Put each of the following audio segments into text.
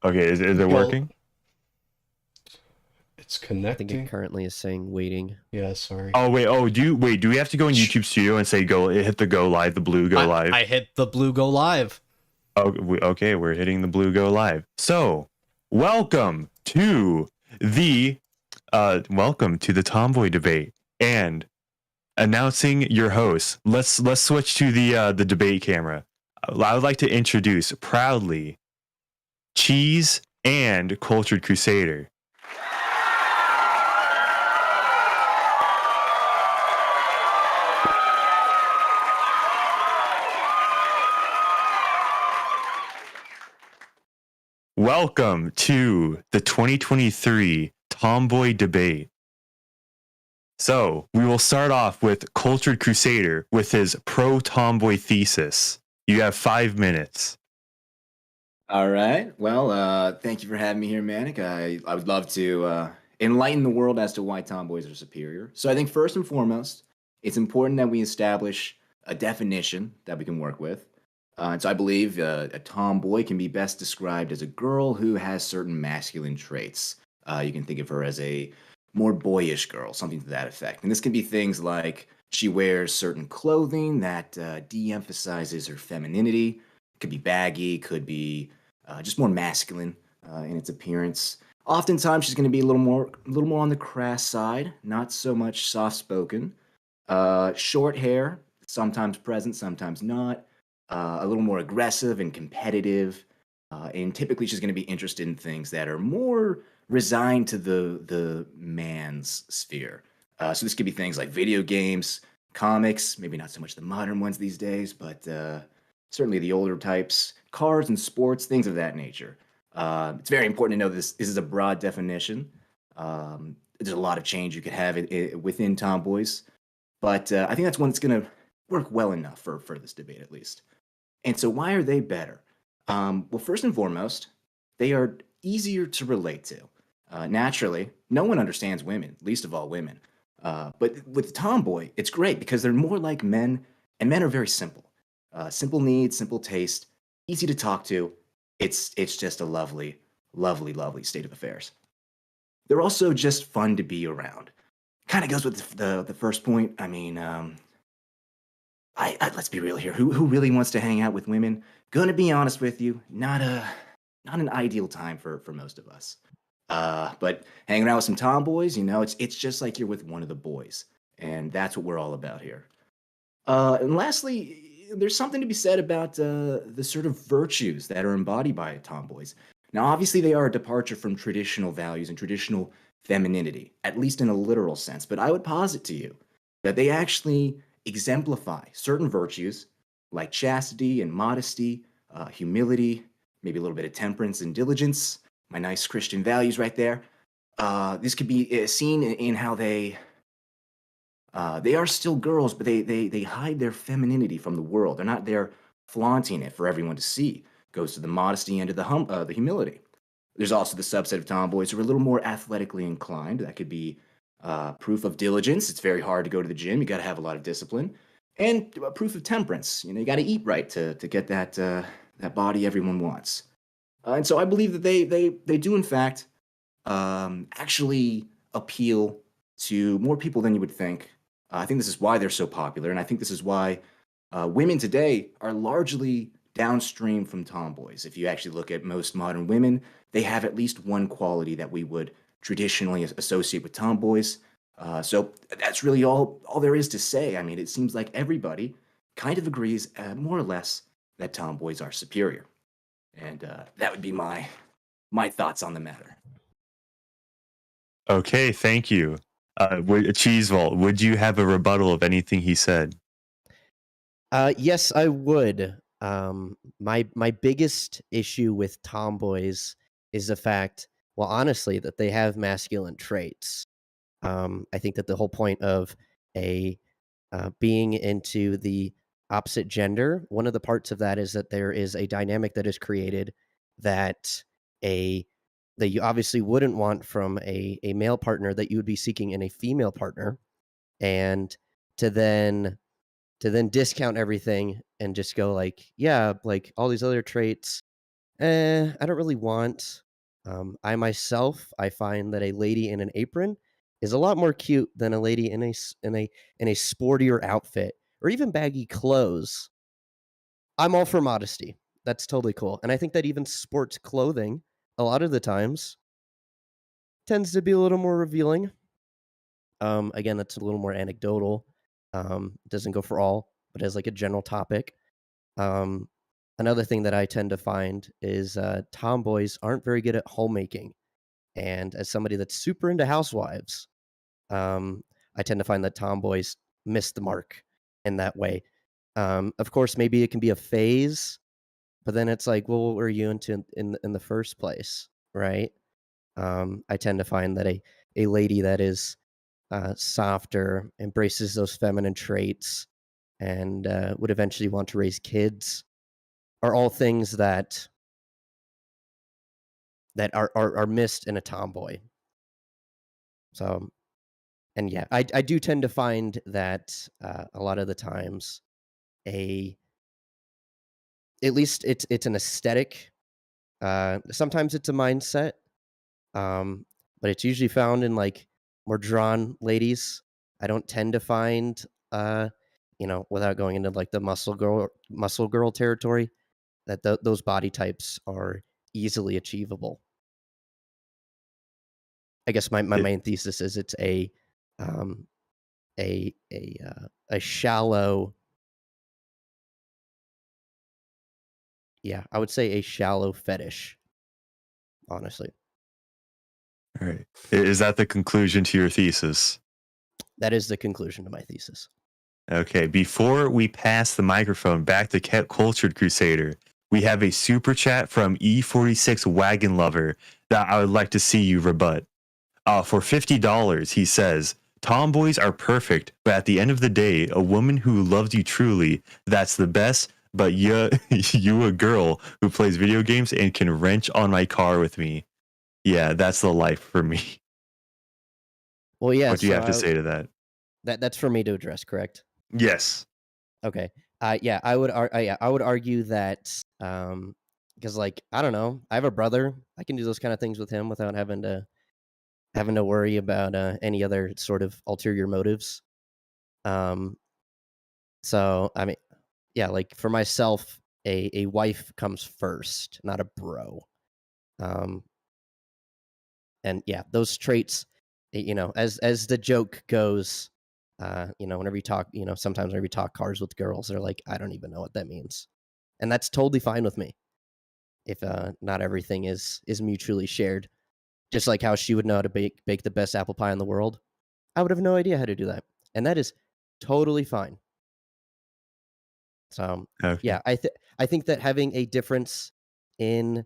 Okay, is it Well, working? it's I think it connecting. currently is saying waiting. Yeah, sorry. Oh wait, do we have to go in Sh- YouTube Studio and say go hit the go live, the blue go live? I hit the blue go live. Oh, okay, we're hitting the blue go live. So, welcome to the welcome to the Tomboy Debate and announcing your host. Let's switch to the debate camera. I would like to introduce proudly Cheese and Cultured Crusader. Welcome to the 2023 Tomboy Debate. So, we will start off with Cultured Crusader with his Pro-Tomboy Thesis. You have 5 minutes. All right. Well, thank you for having me here, Manic. I would love to enlighten the world as to why tomboys are superior. So I think first and foremost, it's important that we establish a definition that we can work with. And so I believe a tomboy can be best described as a girl who has certain masculine traits. You can think of her as a more boyish girl, something to that effect. And this can be things like she wears certain clothing that de-emphasizes her femininity. Could be baggy, could be just more masculine in its appearance. Oftentimes, she's going to be a little more on the crass side, not so much soft-spoken. Short hair, sometimes present, sometimes not. A little more aggressive and competitive, and typically she's going to be interested in things that are more resigned to the man's sphere. So this could be things like video games, comics, maybe not so much the modern ones these days, but certainly the older types, cars and sports, things of that nature. It's very important to know this is a broad definition. There's a lot of change you could have within tomboys, but I think that's one that's going to work well enough for this debate at least. And so, why are they better? Well, first and foremost, they are easier to relate to. Naturally, no one understands women, least of all women. But with tomboy, it's great because they're more like men, and men are very simple. Simple needs, simple taste, easy to talk to. It's just a lovely, lovely, lovely state of affairs. They're also just fun to be around. Kind of goes with the first point. I mean, let's be real here. Who really wants to hang out with women? Gonna be honest with you, not an ideal time for most of us. But hanging around with some tomboys, it's just like you're with one of the boys, and that's what we're all about here. And lastly, there's something to be said about the sort of virtues that are embodied by tomboys. Now, obviously, they are a departure from traditional values and traditional femininity, at least in a literal sense. But I would posit to you that they actually exemplify certain virtues like chastity and modesty, humility, maybe a little bit of temperance and diligence, my nice Christian values right there. This could be seen in how they are still girls, but they hide their femininity from the world. They're not there flaunting it for everyone to see. Goes to the modesty and to the humility. There's also the subset of tomboys who are a little more athletically inclined. That could be proof of diligence. It's very hard to go to the gym. You got to have a lot of discipline, and proof of temperance. You got to eat right to get that body everyone wants. And so I believe that they do in fact actually appeal to more people than you would think. I think this is why they're so popular, and I think this is why women today are largely downstream from tomboys. If you actually look at most modern women, they have at least one quality that we would traditionally associate with tomboys. So that's really all there is to say. I mean, it seems like everybody kind of agrees, more or less, that tomboys are superior, and that would be my thoughts on the matter. Okay, thank you. Cheese Vault, would you have a rebuttal of anything he said? Yes, I would. My biggest issue with tomboys is the fact, well, honestly, that they have masculine traits. I think that the whole point of a being into the opposite gender, one of the parts of that is that there is a dynamic that is created that a that you obviously wouldn't want from a male partner that you would be seeking in a female partner, and to then discount everything and just go like, yeah, like all these other traits I don't really want. I myself, I find that a lady in an apron is a lot more cute than a lady in a sportier outfit or even baggy clothes. I'm all for modesty. That's totally cool, and I think that even sports clothing, a lot of the times, tends to be a little more revealing. Again, that's a little more anecdotal. Doesn't go for all, but as like a general topic. Um, Another thing that I tend to find is tomboys aren't very good at homemaking. And as somebody that's super into housewives, um, I tend to find that tomboys miss the mark in that way. Of course, maybe it can be a phase, but then it's like, well, what were you into in the first place, right? I tend to find that a lady that is softer, embraces those feminine traits, and would eventually want to raise kids are all things that are missed in a tomboy. So, and yeah, I do tend to find that a lot of the times a at least it's an aesthetic. Sometimes it's a mindset, um, but it's usually found in like more drawn ladies. I don't tend to find, without going into like the muscle girl territory, that those body types are easily achievable. I guess my It, main thesis is it's um, a shallow, yeah, I would say a shallow fetish, honestly. all right. Is that the conclusion to your thesis? That is the conclusion to my thesis. Okay, before we pass the microphone back to Cultured Crusader, we have a super chat from E46 Wagon Lover that I would like to see you rebut. For $50, he says, Tomboys are perfect, but at the end of the day, a woman who loves you truly, that's the best, but you a girl who plays video games and can wrench on my car with me. Yeah, that's the life for me. Well, yeah, What do you have to say to that? that's for me to address, correct? Yes. Okay. Yeah, I would argue that because like I don't know, I have a brother. I can do those kind of things with him without having to worry about any other sort of ulterior motives. Um, so I mean, yeah, like for myself, a wife comes first, not a bro. Um, and yeah, those traits, as the joke goes, whenever you talk, sometimes whenever you talk cars with girls, they're like, I don't even know what that means, and that's totally fine with me. If not everything is mutually shared, just like how she would know how to bake the best apple pie in the world, I would have no idea how to do that, and that is totally fine. So Okay. yeah, I think that having a difference in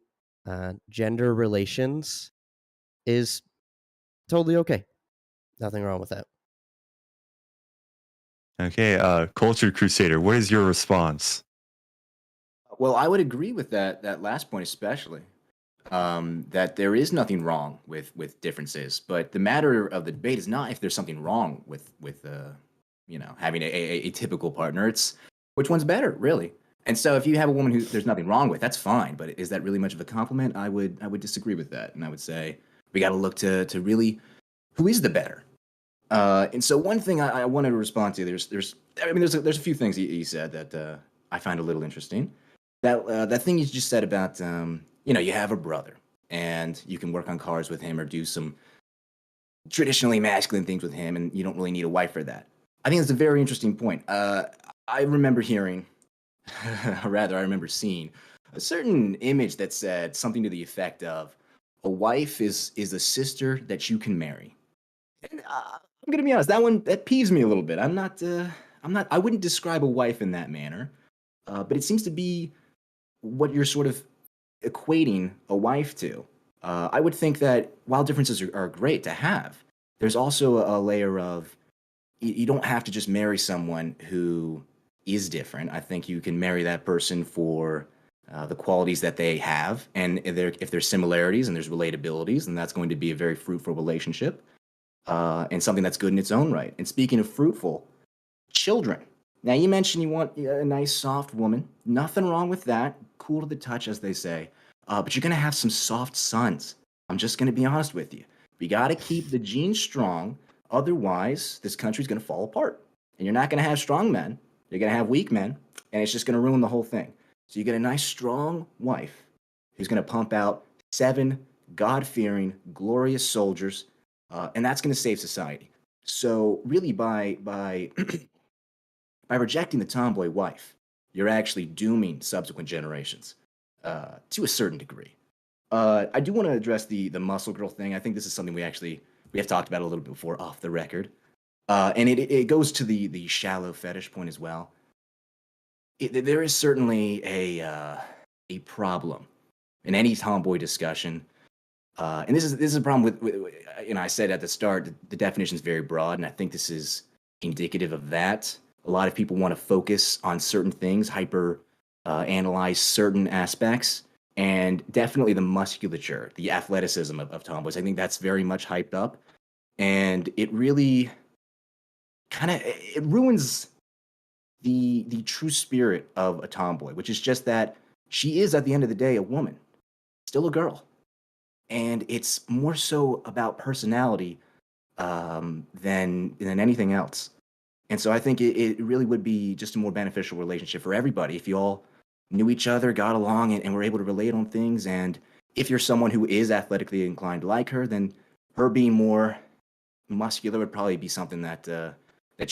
gender relations is totally okay. Nothing wrong with that. Okay. Cultured Crusader, what is your response? Well, I would agree with that last point, especially that there is nothing wrong with differences. But the matter of the debate is not if there's something wrong with having a typical partner. It's which one's better, really. And so, if you have a woman who there's nothing wrong with, that's fine. But is that really much of a compliment? I would disagree with that, and I would say we got to look to really who is the better. And so, one thing I wanted to respond to there's a few things you said that I find a little interesting. That thing you just said about you have a brother and you can work on cars with him or do some traditionally masculine things with him, and you don't really need a wife for that. I think that's a very interesting point. I remember hearing, or rather, I remember seeing a certain image that said something to the effect of, "A wife is a sister that you can marry." And I'm gonna be honest, that peeves me a little bit. I wouldn't describe a wife in that manner, but it seems to be what you're sort of equating a wife to. I would think that while differences are great to have, there's also a layer of you don't have to just marry someone who is different. I think you can marry that person for the qualities that they have, and if there's similarities and there's relatabilities, then that's going to be a very fruitful relationship and something that's good in its own right. And speaking of fruitful, children. Now, you mentioned you want a nice, soft woman. Nothing wrong with that. Cool to the touch, as they say. but you're gonna have some soft sons. I'm just gonna be honest with you. We gotta keep the genes strong, otherwise this country's gonna fall apart. And you're not gonna have strong men. You're gonna have weak men, and it's just gonna ruin the whole thing. So you get a nice strong wife who's gonna pump out 7 God-fearing, glorious soldiers, and that's gonna save society. So really, by by rejecting the tomboy wife, you're actually dooming subsequent generations to a certain degree. I do want to address the muscle girl thing. I think this is something we have talked about a little bit before off the record, and it goes to the shallow fetish point as well. There is certainly a problem in any tomboy discussion, and this is a problem with I said at the start the definition is very broad, and I think this is indicative of that. A lot of people want to focus on certain things, hyper analyze certain aspects, and definitely the musculature, the athleticism of tomboys. I think that's very much hyped up, and it really it ruins the true spirit of a tomboy, which is just that she is at the end of the day a woman, still a girl, and it's more so about personality than anything else. And so I think it really would be just a more beneficial relationship for everybody if you all knew each other, got along, and were able to relate on things. And if you're someone who is athletically inclined like her, then her being more muscular would probably be something that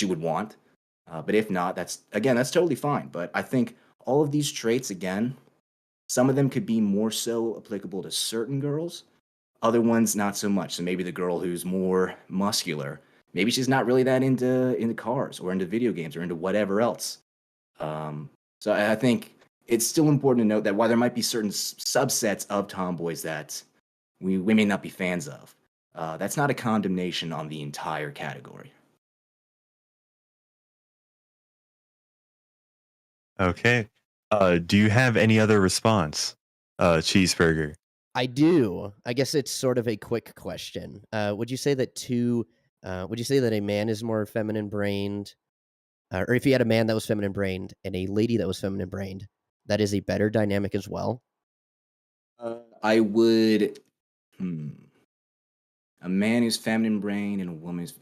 you would want. But if not, that's totally fine. But I think all of these traits, again, some of them could be more so applicable to certain girls, other ones not so much. So maybe the girl who's more muscular, maybe she's not really that into cars or into video games or into whatever else. So I think it's still important to note that while there might be certain subsets of tomboys that we may not be fans of, that's not a condemnation on the entire category. Okay. Do you have any other response, Cheeseburger? I do. I guess it's sort of a quick question. Would you say that a man is more feminine brained, or if you had a man that was feminine brained and a lady that was feminine brained, that is a better dynamic as well? I would. Hmm, a man who's feminine brain and a woman's.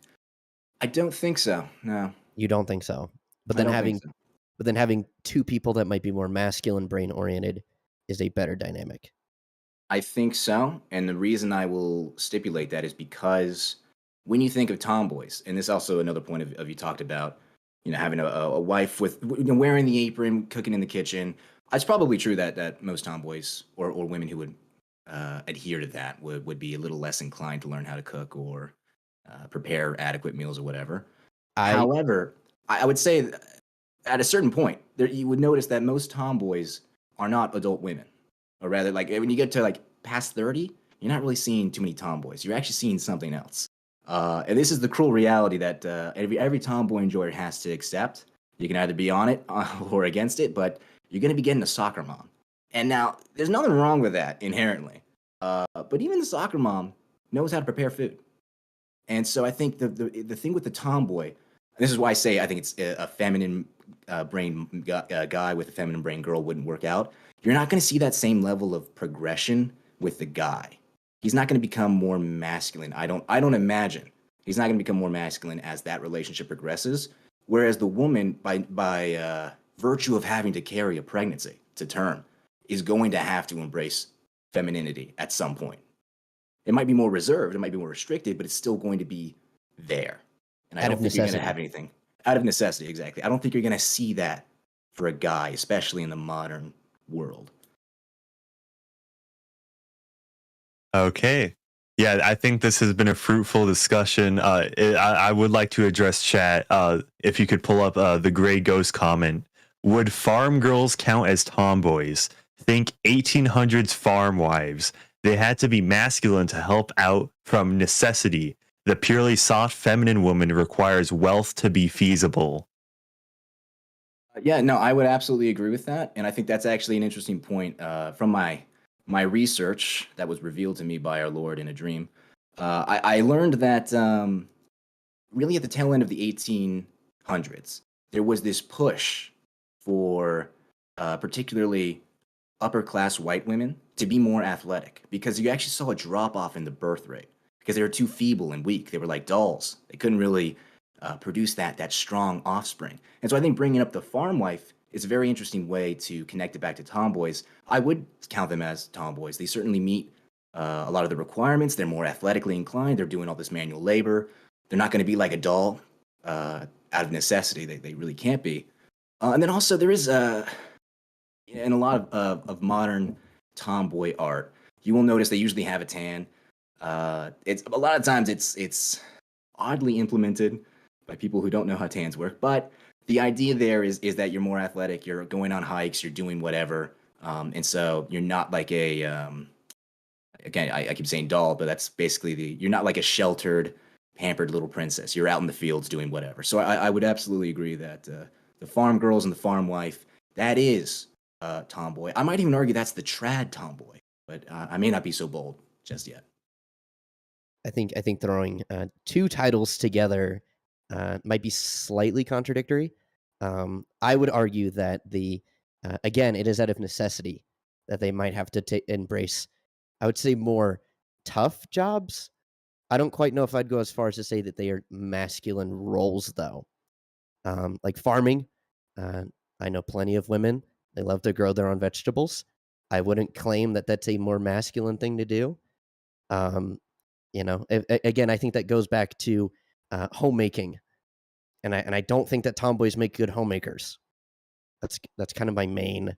I don't think so. No, You don't think so? But I then don't think having so. but then having two people that might be more masculine brain oriented is a better dynamic. I think so, and the reason I will stipulate that is because when you think of tomboys, and this is also another point of you talked about, having a wife with wearing the apron, cooking in the kitchen. It's probably true that most tomboys or women who would adhere to that would be a little less inclined to learn how to cook or prepare adequate meals or whatever. I However, I would say at a certain point, you would notice that most tomboys are not adult women, or rather, like when you get to like past 30, you're not really seeing too many tomboys. You're actually seeing something else. And this is the cruel reality that every tomboy enjoyer has to accept. You can either be on it or against it, but you're going to be getting a soccer mom. And now, there's nothing wrong with that inherently. But even the soccer mom knows how to prepare food. And so I think the thing with the tomboy, this is why I say I think it's a feminine brain guy with a feminine brain girl wouldn't work out. You're not going to see that same level of progression with the guy. He's not going to become more masculine. I don't imagine he's not going to become more masculine as that relationship progresses. Whereas the woman, by virtue of having to carry a pregnancy to term, is going to have to embrace femininity at some point. It might be more reserved, it might be more restricted, but it's still going to be there. And I Out don't of think you're going to necessity. have anything out of necessity, exactly. I don't think you're going to see that for a guy, especially in the modern world. Okay. Yeah, I think this has been a fruitful discussion. I would like to address chat. If you could pull up the Gray Ghost comment. Would farm girls count as tomboys? Think 1800s farm wives. They had to be masculine to help out from necessity. The purely soft feminine woman requires wealth to be feasible. Yeah, no, I would absolutely agree with that, and I think that's actually an interesting point from my research that was revealed to me by our Lord in a dream. I learned that really at the tail end of the 1800s, there was this push for particularly upper class white women to be more athletic because you actually saw a drop off in the birth rate because they were too feeble and weak. They were like dolls. They couldn't really produce that strong offspring. And so I think bringing up the farm wife is a very interesting way to connect it back to tomboys. I would count them as tomboys. They certainly meet a lot of the requirements. They're more athletically inclined. They're doing all this manual labor. They're not going to be like a doll out of necessity. They really can't be. And then also there is in a lot of modern tomboy art, you will notice they usually have a tan. It's a lot of times it's oddly implemented by people who don't know how tans work, but the idea there is that you're more athletic, you're going on hikes, you're doing whatever, and so you're not like a again I keep saying doll, but that's basically you're not like a sheltered, pampered little princess. You're out in the fields doing whatever. So I would absolutely agree that the farm girls and the farm wife, that is tomboy. I might even argue that's the trad tomboy, but I may not be so bold just yet. I think throwing two titles together might be slightly contradictory. I would argue that again, it is out of necessity that they might have to embrace, I would say, more tough jobs. I don't quite know if I'd go as far as to say that they are masculine roles, though. Like farming, I know plenty of women. They love to grow their own vegetables. I wouldn't claim that that's a more masculine thing to do. Again, I think that goes back to homemaking, and I don't think that tomboys make good homemakers. That's kind of my main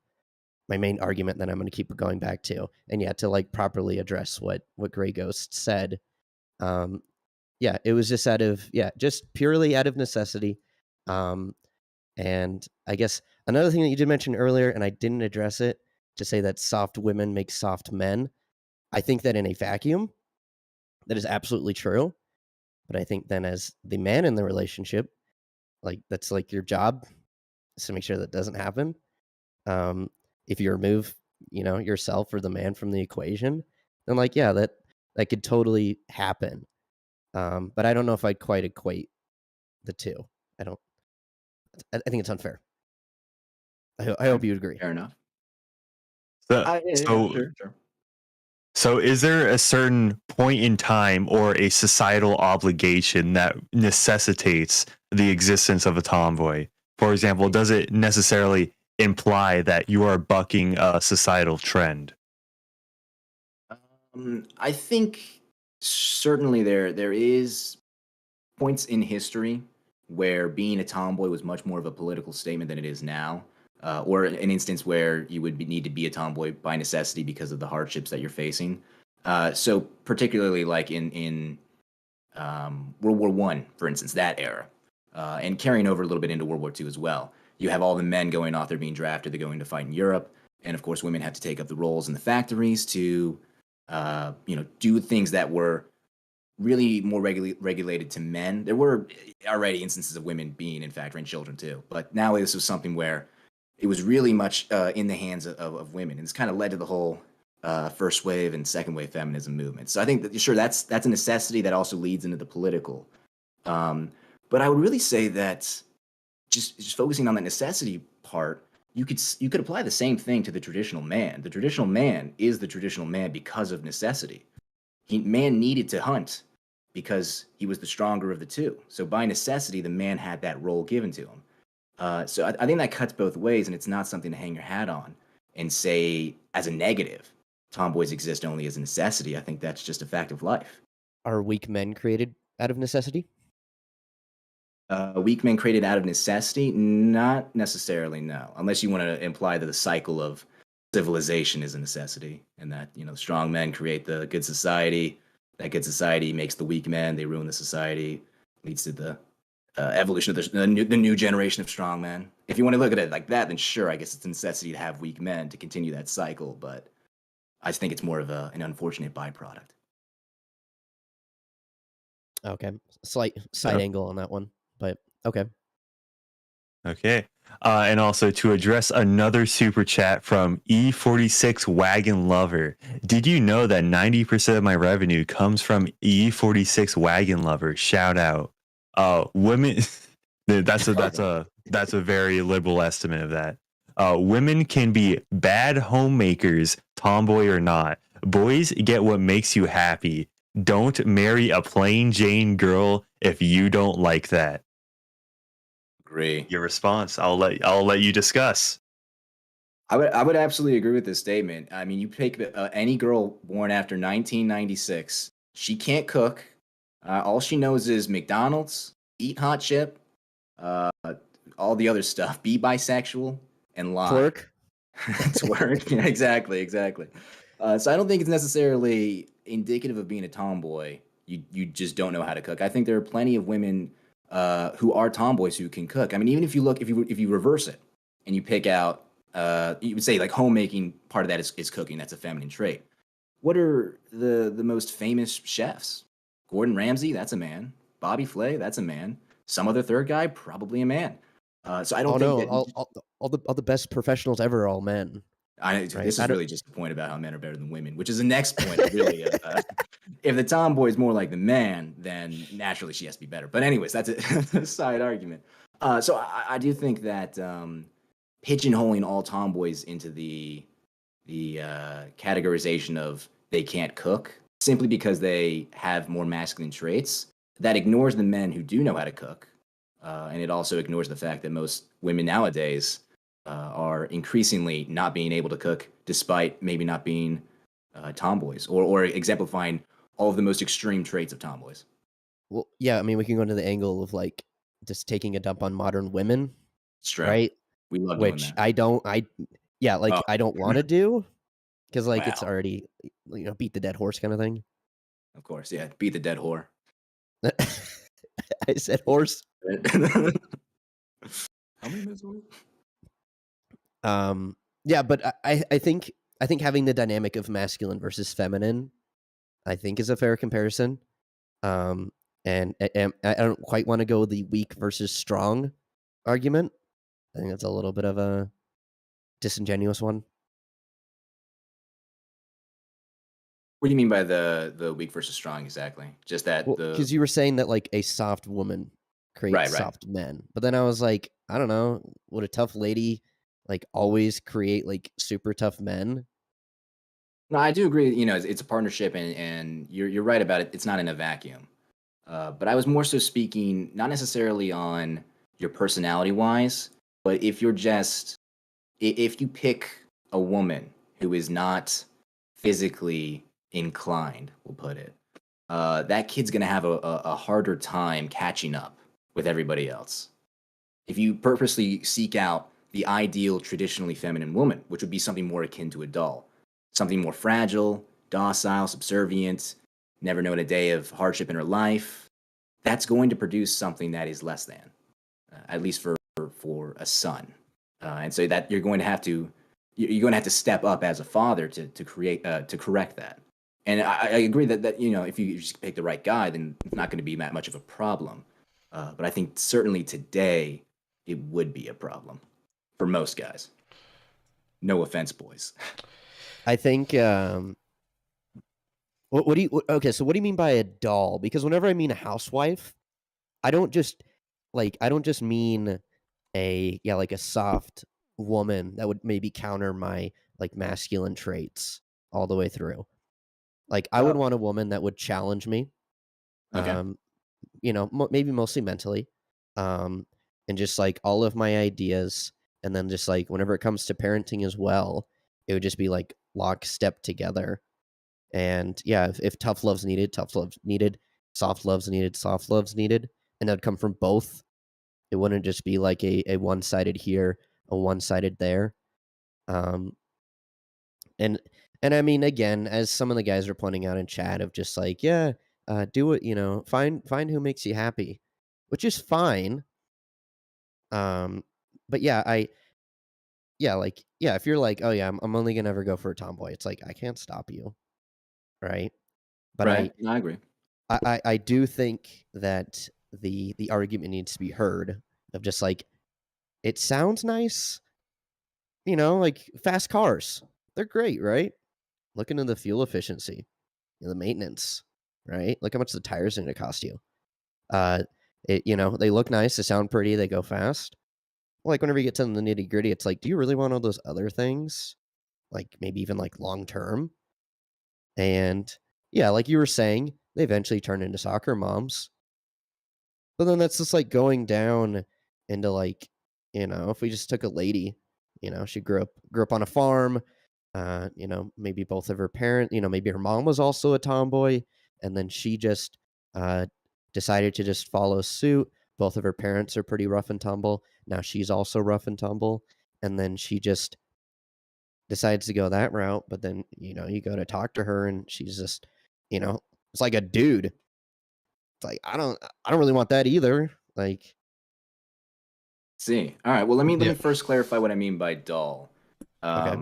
argument that I'm going to keep going back to. And yeah, to like properly address what Grey Ghost said, it was just just purely out of necessity. And I guess another thing that you did mention earlier, and I didn't address it, to say that soft women make soft men. I think that in a vacuum, that is absolutely true. But I think then as the man in the relationship, like that's like your job is to make sure that doesn't happen. If you remove, yourself or the man from the equation, then like, yeah, that could totally happen. But I don't know if I'd quite equate the two. I think it's unfair. I hope you agree. Fair enough. Sure. So is there a certain point in time or a societal obligation that necessitates the existence of a tomboy? For example, does it necessarily imply that you are bucking a societal trend? I think certainly there is points in history where being a tomboy was much more of a political statement than it is now. Or an instance where you would need to be a tomboy by necessity because of the hardships that you're facing. So particularly like in World War I, for instance, that era, and carrying over a little bit into World War II as well. You have all the men going off, they're being drafted, they're going to fight in Europe, and of course women had to take up the roles in the factories to do things that were really more regulated to men. There were already instances of women being in factory and children too, but now this was something where it was really much in the hands of women, and it's kind of led to the whole first wave and second wave feminism movement. So I think that sure that's a necessity that also leads into the political. But I would really say that just focusing on that necessity part, you could apply the same thing to the traditional man. The traditional man is the traditional man because of necessity. Man needed to hunt because he was the stronger of the two. So by necessity, the man had that role given to him. So I think that cuts both ways, and it's not something to hang your hat on and say as a negative, tomboys exist only as a necessity. I think that's just a fact of life. Are weak men created out of necessity? Weak men created out of necessity? Not necessarily, no. Unless you want to imply that the cycle of civilization is a necessity, and that strong men create the good society. That good society makes the weak men. They ruin the society, leads to the evolution of the new generation of strongmen. If you want to look at it like that, then sure, I guess it's a necessity to have weak men to continue that cycle. But I just think it's more of an unfortunate byproduct. Okay, slight side angle on that one, but okay. Okay. And also to address another super chat from E46 Wagon Lover. Did you know that 90% of my revenue comes from E46 Wagon Lover? Shout out. Women. That's a very liberal estimate of that. Women can be bad homemakers, tomboy or not. Boys get what makes you happy. Don't marry a plain Jane girl if you don't like that. Agree. Your response. I'll let you discuss. I would absolutely agree with this statement. I mean, you pick any girl born after 1996. She can't cook. All she knows is McDonald's, eat hot chip, uh, all the other stuff. Be bisexual and lie. Twerk. Twerk. Yeah, exactly. So I don't think it's necessarily indicative of being a tomboy. You just don't know how to cook. I think there are plenty of women who are tomboys who can cook. I mean, even if you reverse it and you pick out, you would say like homemaking, part of that is cooking. That's a feminine trait. What are the most famous chefs? Gordon Ramsay, that's a man. Bobby Flay, that's a man. Some other third guy, probably a man. So I don't think that all the best professionals ever are all men. This is really just a point about how men are better than women, which is the next point. Really, if the tomboy is more like the man, then naturally she has to be better. But anyways, that's a side argument. So I do think that pigeonholing all tomboys into the categorization of they can't cook simply because they have more masculine traits, that ignores the men who do know how to cook. And it also ignores the fact that most women nowadays are increasingly not being able to cook, despite maybe not being tomboys, or exemplifying all of the most extreme traits of tomboys. Well, yeah, I mean, we can go into the angle of like just taking a dump on modern women, It's true. right? We love doing Which that. I don't want to do because like it's Wow. already beat the dead horse kind of thing. Of course, yeah. Beat the dead whore. I said horse. How many minutes are we? Yeah, but I think having the dynamic of masculine versus feminine, I think is a fair comparison. And I don't quite want to go the weak versus strong argument. I think that's a little bit of a disingenuous one. What do you mean by the weak versus strong exactly? Just that Because you were saying that like a soft woman creates Right. soft men, but then I was like, I don't know, would a tough lady like always create like super tough men? No, I do agree. It's a partnership, and you're right about it. It's not in a vacuum. But I was more so speaking not necessarily on your personality wise, but if you pick a woman who is not physically inclined, we'll put it, that kid's gonna have a harder time catching up with everybody else. If you purposely seek out the ideal traditionally feminine woman, which would be something more akin to a doll, something more fragile, docile, subservient, never known a day of hardship in her life, that's going to produce something that is less than, at least for a son. And so that you're going to have to step up as a father to correct that. And I agree that if you just pick the right guy, then it's not going to be that much of a problem. But I think certainly today it would be a problem for most guys. No offense, boys. I think. What do you? Okay, so what do you mean by a doll? Because whenever I mean a housewife, I don't just mean like a soft woman that would maybe counter my like masculine traits all the way through. Like I would want a woman that would challenge me. Okay. Maybe mostly mentally, and just like all of my ideas, and then just like whenever it comes to parenting as well, it would just be like lockstep together. And yeah, if tough love's needed, tough love's needed. Soft love's needed, soft love's needed, and that'd come from both. It wouldn't just be like a one-sided here, a one-sided there. And I mean, again, as some of the guys are pointing out in chat, of just like, yeah, do it, find who makes you happy, which is fine. But yeah, if you're like, oh yeah, I'm only gonna ever go for a tomboy, it's like I can't stop you, right? But Right. I agree. I do think that the argument needs to be heard of just like, it sounds nice, like fast cars, they're great, right? Look into the fuel efficiency, the maintenance, right? Look how much the tires are going to cost you. They look nice, they sound pretty, they go fast. like whenever you get to the nitty gritty, it's like, do you really want all those other things? Like maybe even like long term. And yeah, like you were saying, they eventually turn into soccer moms. But then that's just like going down into like, if we just took a lady, she grew up on a farm, maybe both of her parents, maybe her mom was also a tomboy, and then she just uh decided to just follow suit. Both of her parents are pretty rough and tumble. Now she's also rough and tumble, and then she just decides to go that route, but then, you go to talk to her and she's just, it's like a dude. It's like I don't really want that either. Like, See. All right. Well, let me Yeah. first clarify what I mean by dull. okay.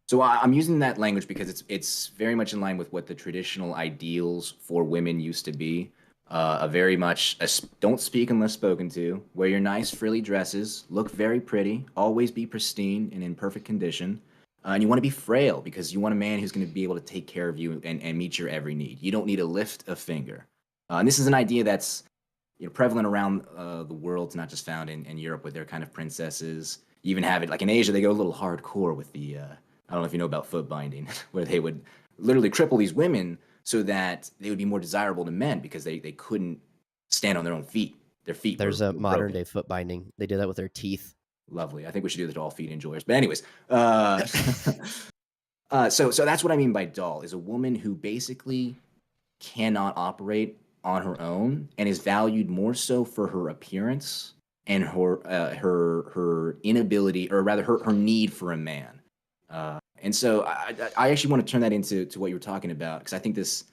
So I'm using that language because it's very much in line with what the traditional ideals for women used to be. A very much don't speak unless spoken to. Wear your nice frilly dresses. Look very pretty. Always be pristine and in perfect condition. And you want to be frail because you want a man who's going to be able to take care of you and meet your every need. You don't need to lift a finger. And this is an idea that's prevalent around the world. It's not just found in Europe with their kind of princesses. You even have it like in Asia. They go a little hardcore with the I don't know if you know about foot binding, where they would literally cripple these women so that they would be more desirable to men because they couldn't stand on their own feet. Their feet There's were a modern broken. day foot binding. They do that with their teeth. Lovely. I think we should do that to all feet enjoyers. But anyways, so that's what I mean by dull is a woman who basically cannot operate on her own and is valued more so for her appearance and her inability, or rather her need for a man. And so I actually want to turn that into what you were talking about, because I think this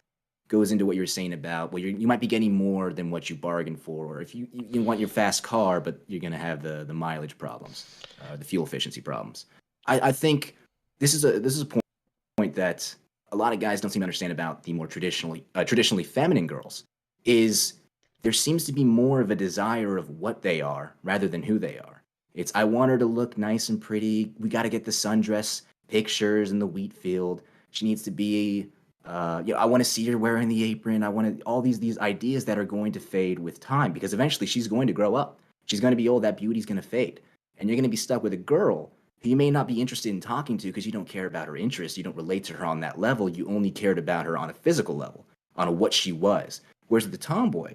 goes into what you were saying about, well, you might be getting more than what you bargained for, or if you want your fast car, but you're going to have the mileage problems, the fuel efficiency problems. I think this is a point that a lot of guys don't seem to understand about the more traditionally feminine girls. Is there seems to be more of a desire of what they are rather than who they are. It's, I want her to look nice and pretty. We got to get the sundress pictures in the wheat field. She needs to be, I want to see her wearing the apron. I want to, all these ideas that are going to fade with time, because eventually she's going to grow up. She's going to be old. That beauty's going to fade. And you're going to be stuck with a girl who you may not be interested in talking to because you don't care about her interests. You don't relate to her on that level. You only cared about her on a physical level, on what she was. Whereas with the tomboy,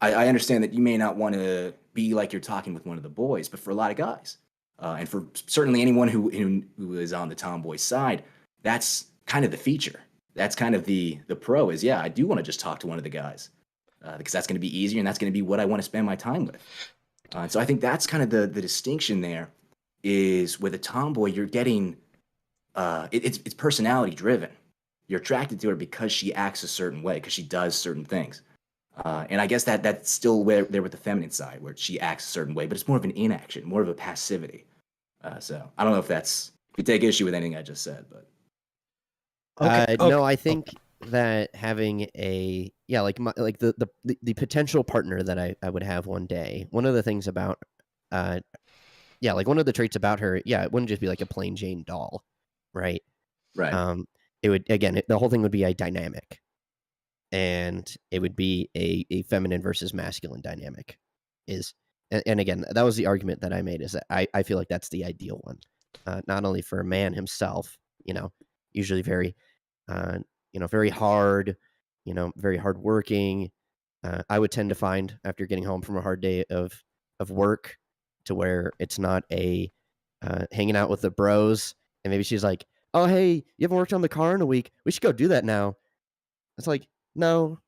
I understand that you may not want to be like you're talking with one of the boys, but for a lot of guys, and for certainly anyone who is on the tomboy side, that's kind of the feature. That's kind of the pro is, yeah, I do want to just talk to one of the guys because that's going to be easier and that's going to be what I want to spend my time with. So I think that's kind of the distinction there is with a tomboy, you're getting, it's personality driven. You're attracted to her because she acts a certain way, because she does certain things. And I guess that's still there with the feminine side, where she acts a certain way, but it's more of an inaction, more of a passivity. So I don't know if you take issue with anything I just said, but No, I think that having the potential partner that I would have one day, one of the things about, one of the traits about her, it wouldn't just be like a plain Jane doll, right? right. It would, again, the whole thing would be a dynamic, and it would be a feminine versus masculine dynamic. And again, that was the argument that I made, is that I feel like that's the ideal one, not only for a man himself, usually very, very hard, very hardworking. I would tend to find after getting home from a hard day of work, to where it's not a hanging out with the bros, and maybe she's like, "Oh, hey, you haven't worked on the car in a week. We should go do that now." It's like, no,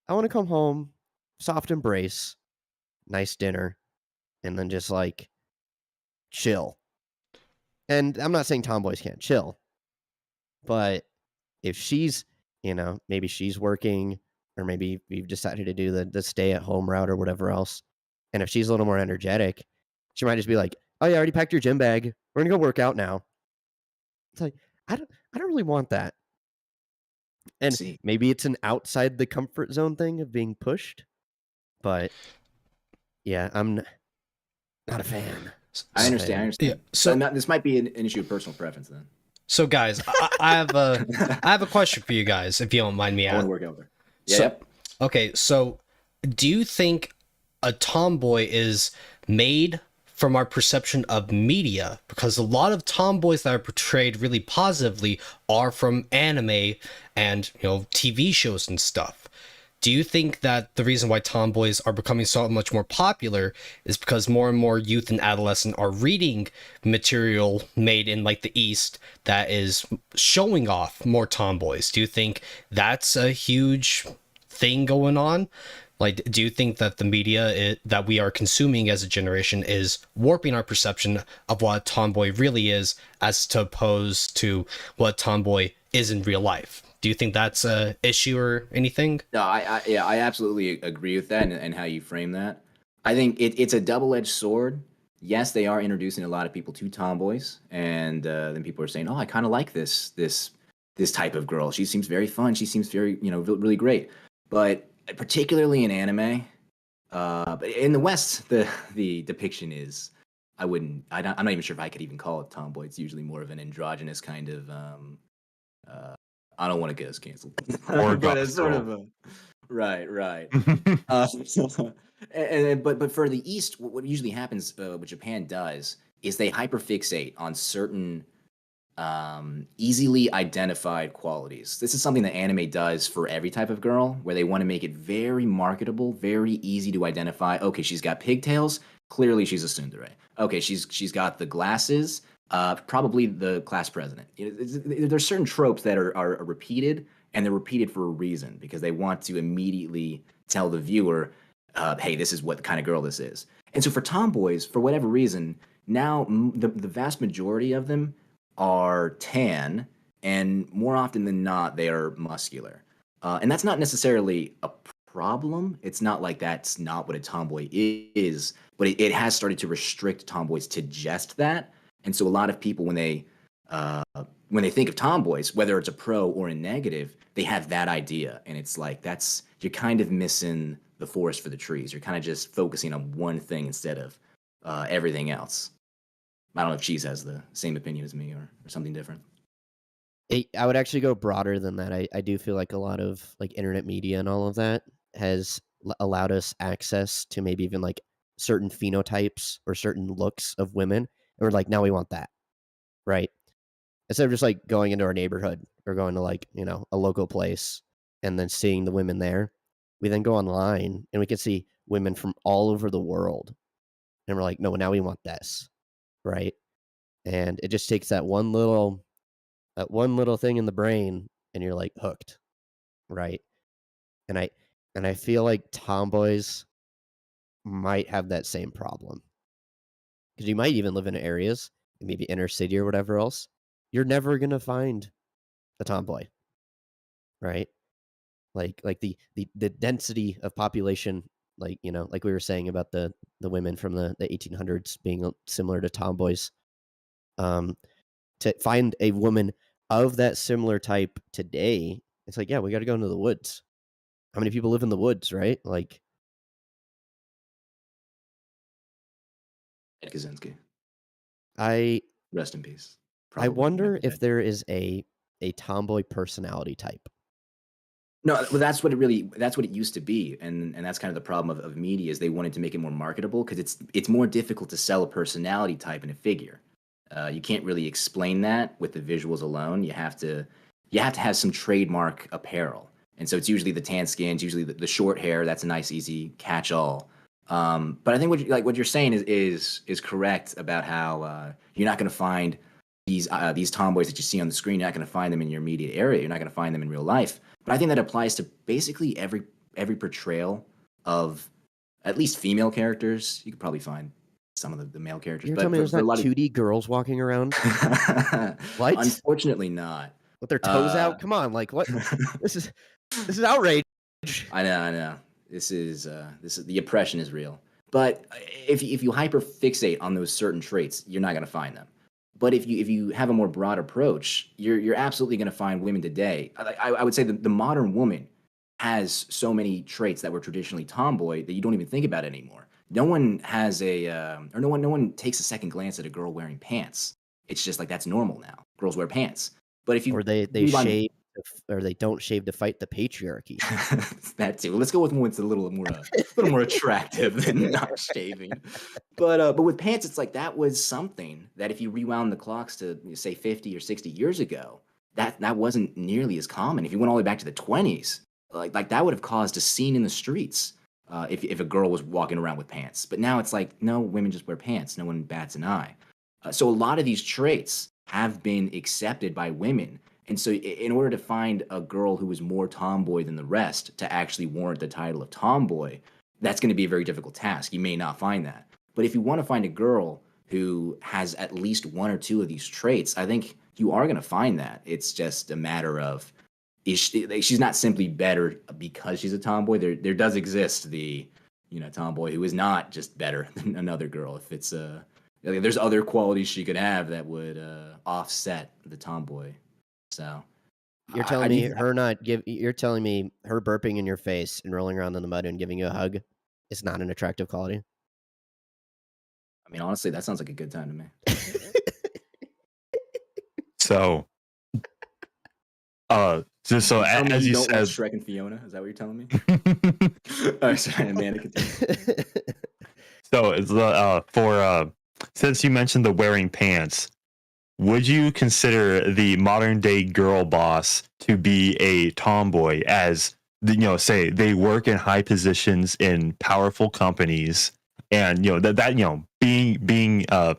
I want to come home, soft embrace, nice dinner, and then just like chill. And I'm not saying tomboys can't chill, but if she's, maybe she's working, or maybe we've decided to do the stay at home route or whatever else, and if she's a little more energetic, she might just be like, "Oh, yeah, I already packed your gym bag. We're gonna go work out now." It's like, I don't really want that. And See, maybe it's an outside the comfort zone thing of being pushed, but yeah, I'm not a fan. I understand. I understand. Yeah. So this might be an issue of personal preference then. so guys, I have a question for you guys, if you don't mind me I want asking. to work over. Yeah. So, Yep. okay, so do you think a tomboy is made from our perception of media, because a lot of tomboys that are portrayed really positively are from anime and TV shows and stuff. Do you think that the reason why tomboys are becoming so much more popular is because more and more youth and adolescents are reading material made in like the East that is showing off more tomboys? Do you think that's a huge thing going on? Like, do you think that the media that we are consuming as a generation is warping our perception of what a tomboy really is, as to opposed to what a tomboy is in real life? Do you think that's a issue or anything? No, I absolutely agree with that and how you frame that. I think it's a double-edged sword. Yes, they are introducing a lot of people to tomboys, and then people are saying, "Oh, I kind of like this type of girl. She seems very fun. She seems very really great." But particularly in anime, but in the West, the depiction is I'm not even sure if I could even call it tomboy. It's usually more of an androgynous kind of uh, I don't want to get us canceled. Or But it's sort gospel. of a right. But for the East, what usually happens, what Japan does, is they hyperfixate on certain easily identified qualities. This is something that anime does for every type of girl, where they want to make it very marketable, very easy to identify. Okay, she's got pigtails. Clearly, she's a tsundere. Okay, she's got the glasses. Probably the class president. There's certain tropes that are repeated, and they're repeated for a reason, because they want to immediately tell the viewer, "Hey, this is what kind of girl this is." And so for tomboys, for whatever reason, now the vast majority of them are tan, and more often than not, they are muscular. And that's not necessarily a problem. It's not like that's not what a tomboy is, but it has started to restrict tomboys to just that. And so a lot of people, when they think of tomboys, whether it's a pro or a negative, they have that idea, and it's like you're kind of missing the forest for the trees. You're kind of just focusing on one thing instead of everything else. I don't know if Cheese has the same opinion as me or something different. I would actually go broader than that. I do feel like a lot of like internet media and all of that has allowed us access to maybe even like certain phenotypes or certain looks of women. And we're like, now we want that, right? Instead of just like going into our neighborhood or going to like, a local place and then seeing the women there, we then go online and we can see women from all over the world. And we're like, no, now we want this, right? And it just takes that one little thing in the brain and you're like hooked, right? And I feel like tomboys might have that same problem, because you might even live in areas, maybe inner city or whatever else, you're never gonna find a tomboy, right? Like the density of population, like like we were saying about the women from the 1800s being similar to tomboys. To find a woman of that similar type today, it's like, yeah, we got to go into the woods. How many people live in the woods, right? Like, Ed Kaczynski, I rest in peace. I Probably wonder never if dead. there is a tomboy personality type. No, well, that's what it used to be, and that's kind of the problem of media, is they wanted to make it more marketable, because it's more difficult to sell a personality type in a figure. You can't really explain that with the visuals alone. You have to have some trademark apparel, and so it's usually the tan skins, usually the short hair. That's a nice, easy catch-all. But I think what you're saying is correct about how you're not going to find these tomboys that you see on the screen. You're not going to find them in your immediate area. You're not going to find them in real life. But I think that applies to basically every portrayal of at least female characters. You could probably find some of the male characters, You're but telling me there's for a not lot of 2D girls walking around? What? unfortunately not. With their toes Uh, out? Come on, like what? This is outrage. I know. This is the oppression is real. But if you hyper fixate on those certain traits, you're not going to find them. But if you have a more broad approach, you're absolutely going to find women today. I would say the modern woman has so many traits that were traditionally tomboy that you don't even think about it anymore. No one has or no one takes a second glance at a girl wearing pants. It's just like that's normal now. Girls wear pants. But if you Or they rewind, shave or they don't shave to fight the patriarchy. That too. Let's go with one that's a little more attractive than not shaving. But with pants, it's like that was something that if you rewound the clocks to say 50 or 60 years ago, that wasn't nearly as common. If you went all the way back to the 20s, like that would have caused a scene in the streets if a girl was walking around with pants. But now it's like, no, women just wear pants. No one bats an eye. So a lot of these traits have been accepted by women. And so, in order to find a girl who is more tomboy than the rest to actually warrant the title of tomboy, that's going to be a very difficult task. You may not find that. But if you want to find a girl who has at least one or two of these traits, I think you are going to find that. It's just a matter of she's not simply better because she's a tomboy. There does exist the tomboy who is not just better than another girl. If it's there's other qualities she could have that would offset the tomboy. So You're telling me you're telling me her burping in your face and rolling around in the mud and giving you a hug is not an attractive quality? I mean, honestly, that sounds like a good time to me. So, just so Tell me as you don't like said, Shrek and Fiona. Is that what you're telling me? Oh, sorry, Manic. Continue. so it's for since you mentioned the wearing pants, would you consider the modern day girl boss to be a tomboy? As say they work in high positions in powerful companies, and that being a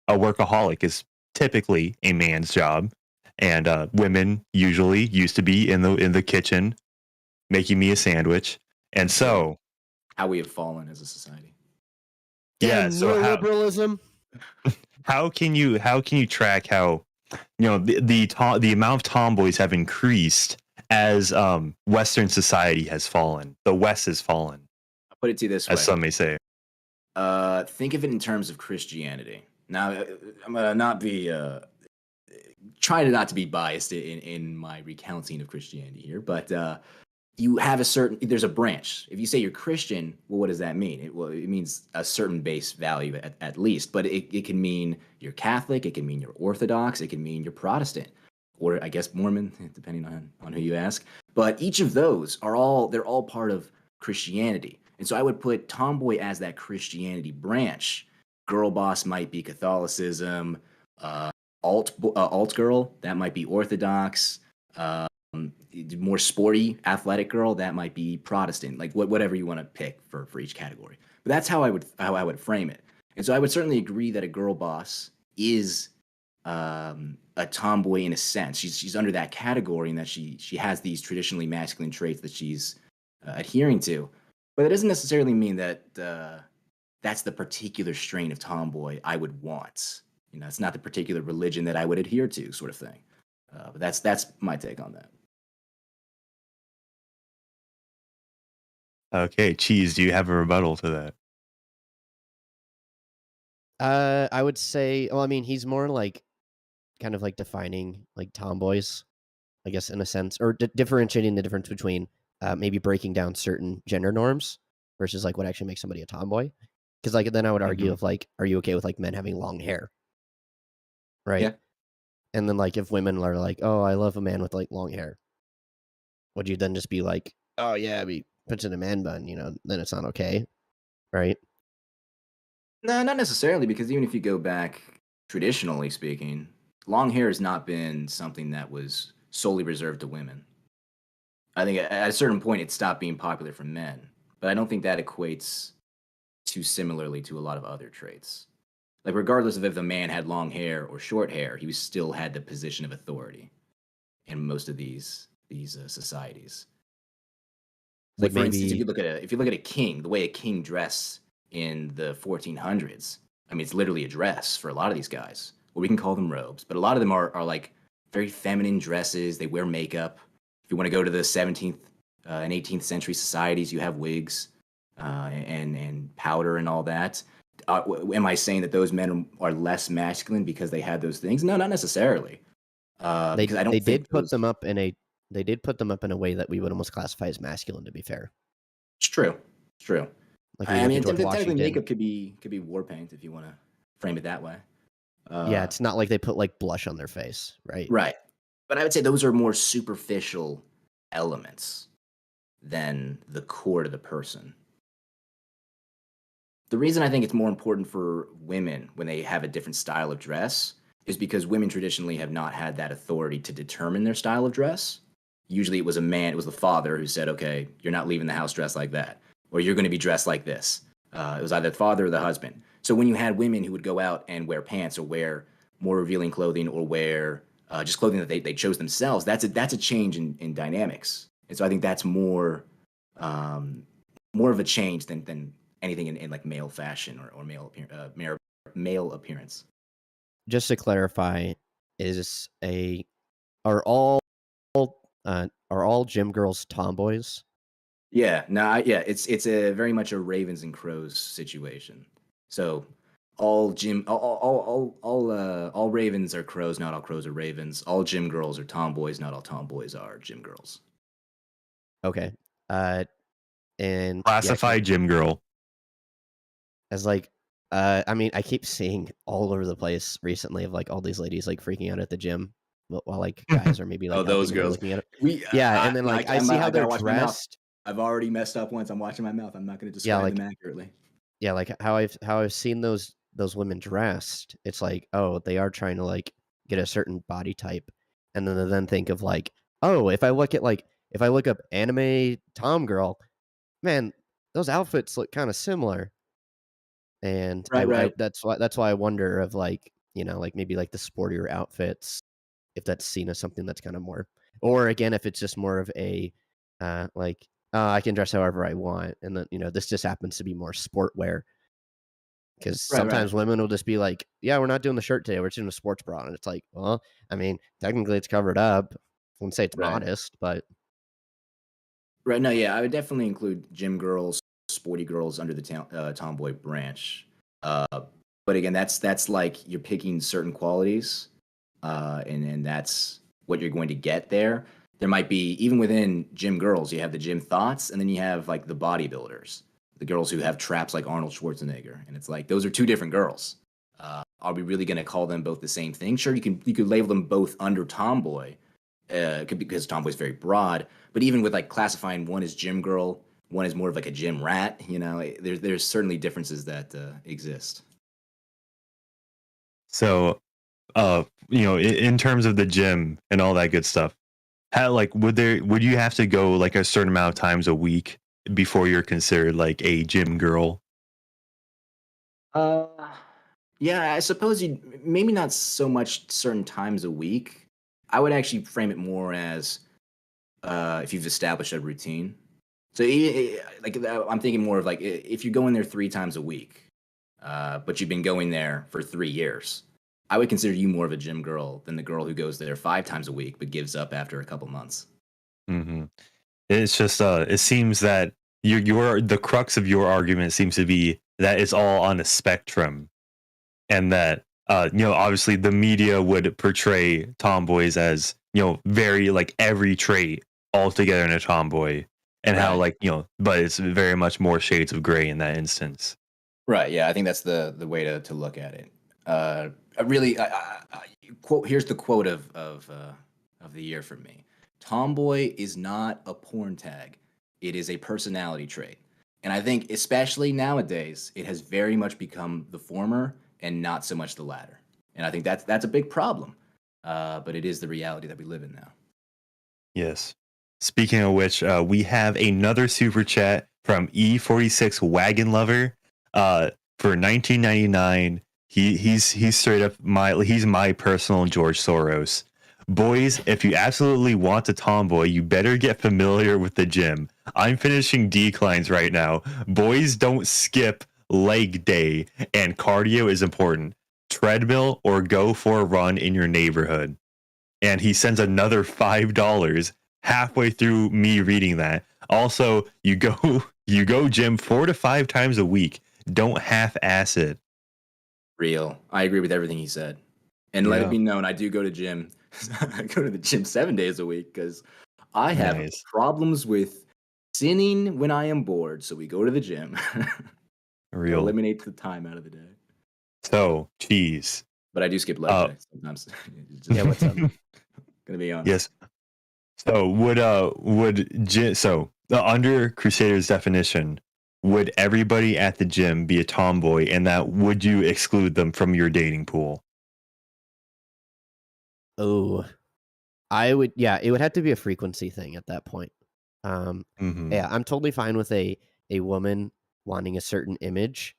workaholic is typically a man's job, and women usually used to be in the kitchen making me a sandwich, and so How we have fallen as a society. yeah. Damn So liberalism. how can you track how the amount of tomboys have increased as Western society has fallen, the West has fallen, I'll put it to you this way. as some may say. Think of it in terms of Christianity. Now, I'm gonna not be try to not to be biased in my recounting of Christianity here, but you have there's a branch. If you say you're Christian, well, what does that mean? It means a certain base value at least, but it can mean you're Catholic, it can mean you're Orthodox, it can mean you're Protestant, or I guess Mormon, depending on who you ask. But each of those they're all part of Christianity. And so I would put tomboy as that Christianity branch. Girl boss might be Catholicism, alt girl, that might be Orthodox, more sporty, athletic girl, that might be Protestant, like whatever you want to pick for each category. But that's how I would frame it. And so I would certainly agree that a girl boss is a tomboy in a sense. She's under that category, and that she has these traditionally masculine traits that she's adhering to. But that doesn't necessarily mean that that's the particular strain of tomboy I would want. It's not the particular religion that I would adhere to, sort of thing. But that's my take on that. Okay, Cheese, do you have a rebuttal to that? I would say, well, I mean, he's more like kind of like defining like tomboys, I guess, in a sense, or differentiating the difference between maybe breaking down certain gender norms versus like what actually makes somebody a tomboy. Because like then I would argue if like, are you okay with like men having long hair, right? Yeah. And then like if women are like, oh, I love a man with like long hair, would you then just be like, oh yeah, he puts in a man bun, then it's not okay, right? No, not necessarily, because even if you go back traditionally speaking, long hair has not been something that was solely reserved to women. I think at a certain point it stopped being popular for men, but I don't think that equates too similarly to a lot of other traits. Like regardless of if the man had long hair or short hair, he still had the position of authority in most of these societies. Like for instance, if you look at a king, the way a king dressed in the 1400s, I mean, it's literally a dress for a lot of these guys. Or we can call them robes, but a lot of them are like very feminine dresses. They wear makeup. If you want to go to the 17th and 18th century societies, you have wigs and powder and all that. Am I saying that those men are less masculine because they had those things? No, not necessarily. Because I don't they think did put them up in a way that we would almost classify as masculine, to be fair. It's true. It's true. Like I mean, George technically, Washington. makeup could be war paint if you want to frame it that way. Yeah, it's not like they put like blush on their face, right? Right. But I would say those are more superficial elements than the core to the person. The reason I think it's more important for women when they have a different style of dress is because women traditionally have not had that authority to determine their style of dress. Usually it was a man, it was the father who said, okay, you're not leaving the house dressed like that, or you're going to be dressed like this. It was either the father or the husband. So when you had women who would go out and wear pants or wear more revealing clothing or wear just clothing that they chose themselves, that's a change in dynamics. And so I think that's more of a change than anything in like male fashion or male appearance. Just to clarify, is a are all are all gym girls tomboys? Yeah, no, yeah, it's a very much a ravens and crows situation. So all ravens are crows, not all crows are ravens. All gym girls are tomboys, not all tomboys are gym girls. Okay. Uh, and yeah, Classified gym girl. as like, I mean, I keep seeing all over the place recently of like all these ladies like freaking out at the gym while like guys are maybe like Oh, those helping or girls. looking at it. We Yeah, and then like I see how I gotta they're watch my mouth. dressed. I've already messed up once. I'm watching my mouth. I'm not going to Yeah, describe like them accurately. yeah, like how I've seen those women dressed. It's like, oh, they are trying to like get a certain body type, and then they then think of like, oh, if I look up anime Tom girl, man, those outfits look kind of similar. And Right, I right. that's why I wonder of like, like maybe like the sportier outfits, if that's seen as something that's kind of more, or again, if it's just more of a like, I can dress however I want, and then this just happens to be more sport wear. Because Right, right. sometimes women will just be like, yeah, we're not doing the shirt today, we're just doing a sports bra, and it's like, well, I mean, technically it's covered up. I wouldn't say it's Right. modest, but Right. No, yeah, I would definitely include gym girls, sporty girls under the tomboy branch. Uh, but again, that's like you're picking certain qualities, and that's what you're going to get there. There might be even within gym girls, you have the gym thoughts, and then you have like the bodybuilders, the girls who have traps like Arnold Schwarzenegger, and it's like those are two different girls. Are we really going to call them both the same thing? Sure, you could label them both under tomboy, because tomboy is very broad. But even with like classifying one as gym girl, one is more of like a gym rat. There's certainly differences that exist. So, in terms of the gym and all that good stuff, how like would you have to go like a certain amount of times a week before you're considered like a gym girl? Uh, yeah, I suppose you maybe not so much certain times a week. I would actually frame it more as if you've established a routine. So, I'm thinking more of like if you go in there 3 times a week, but you've been going there for 3 years, I would consider you more of a gym girl than the girl who goes there 5 times a week but gives up after a couple months. Hmm. It's just it seems that the crux of your argument seems to be that it's all on a spectrum, and that obviously the media would portray tomboys as very like every trait altogether in a tomboy, and how Right. like but it's very much more shades of gray in that instance. Right. Yeah, I think that's the way to look at it. I really, quote. Here's the quote of the year for me. Tomboy is not a porn tag. It is a personality trait. And I think, especially nowadays, it has very much become the former and not so much the latter. And I think that's a big problem. But it is the reality that we live in now. Yes. Speaking of which, we have another super chat from E46 Wagon Lover. For 1999, he's straight up he's my personal George Soros. Boys, if you absolutely want a tomboy, you better get familiar with the gym. I'm finishing declines right now. Boys don't skip leg day, and cardio is important. Treadmill or go for a run in your neighborhood. And he sends another $5 halfway through me reading that. Also, you go gym 4 to 5 times a week. Don't half-ass it. Real. I agree with everything he said. And let it Yeah. be known, I do go to gym. I go to the gym 7 days a week because I have Nice. problems with sinning when I am bored. So we go to the gym. Real. Eliminate the time out of the day. So, cheese. But I do skip leg day sometimes. Yeah, what's up? Gonna be honest. Yes. So under Crusader's definition, would everybody at the gym be a tomboy, and that would you exclude them from your dating pool? Oh, I would. Yeah, it would have to be a frequency thing at that point. Mm-hmm. Yeah, I'm totally fine with a woman wanting a certain image.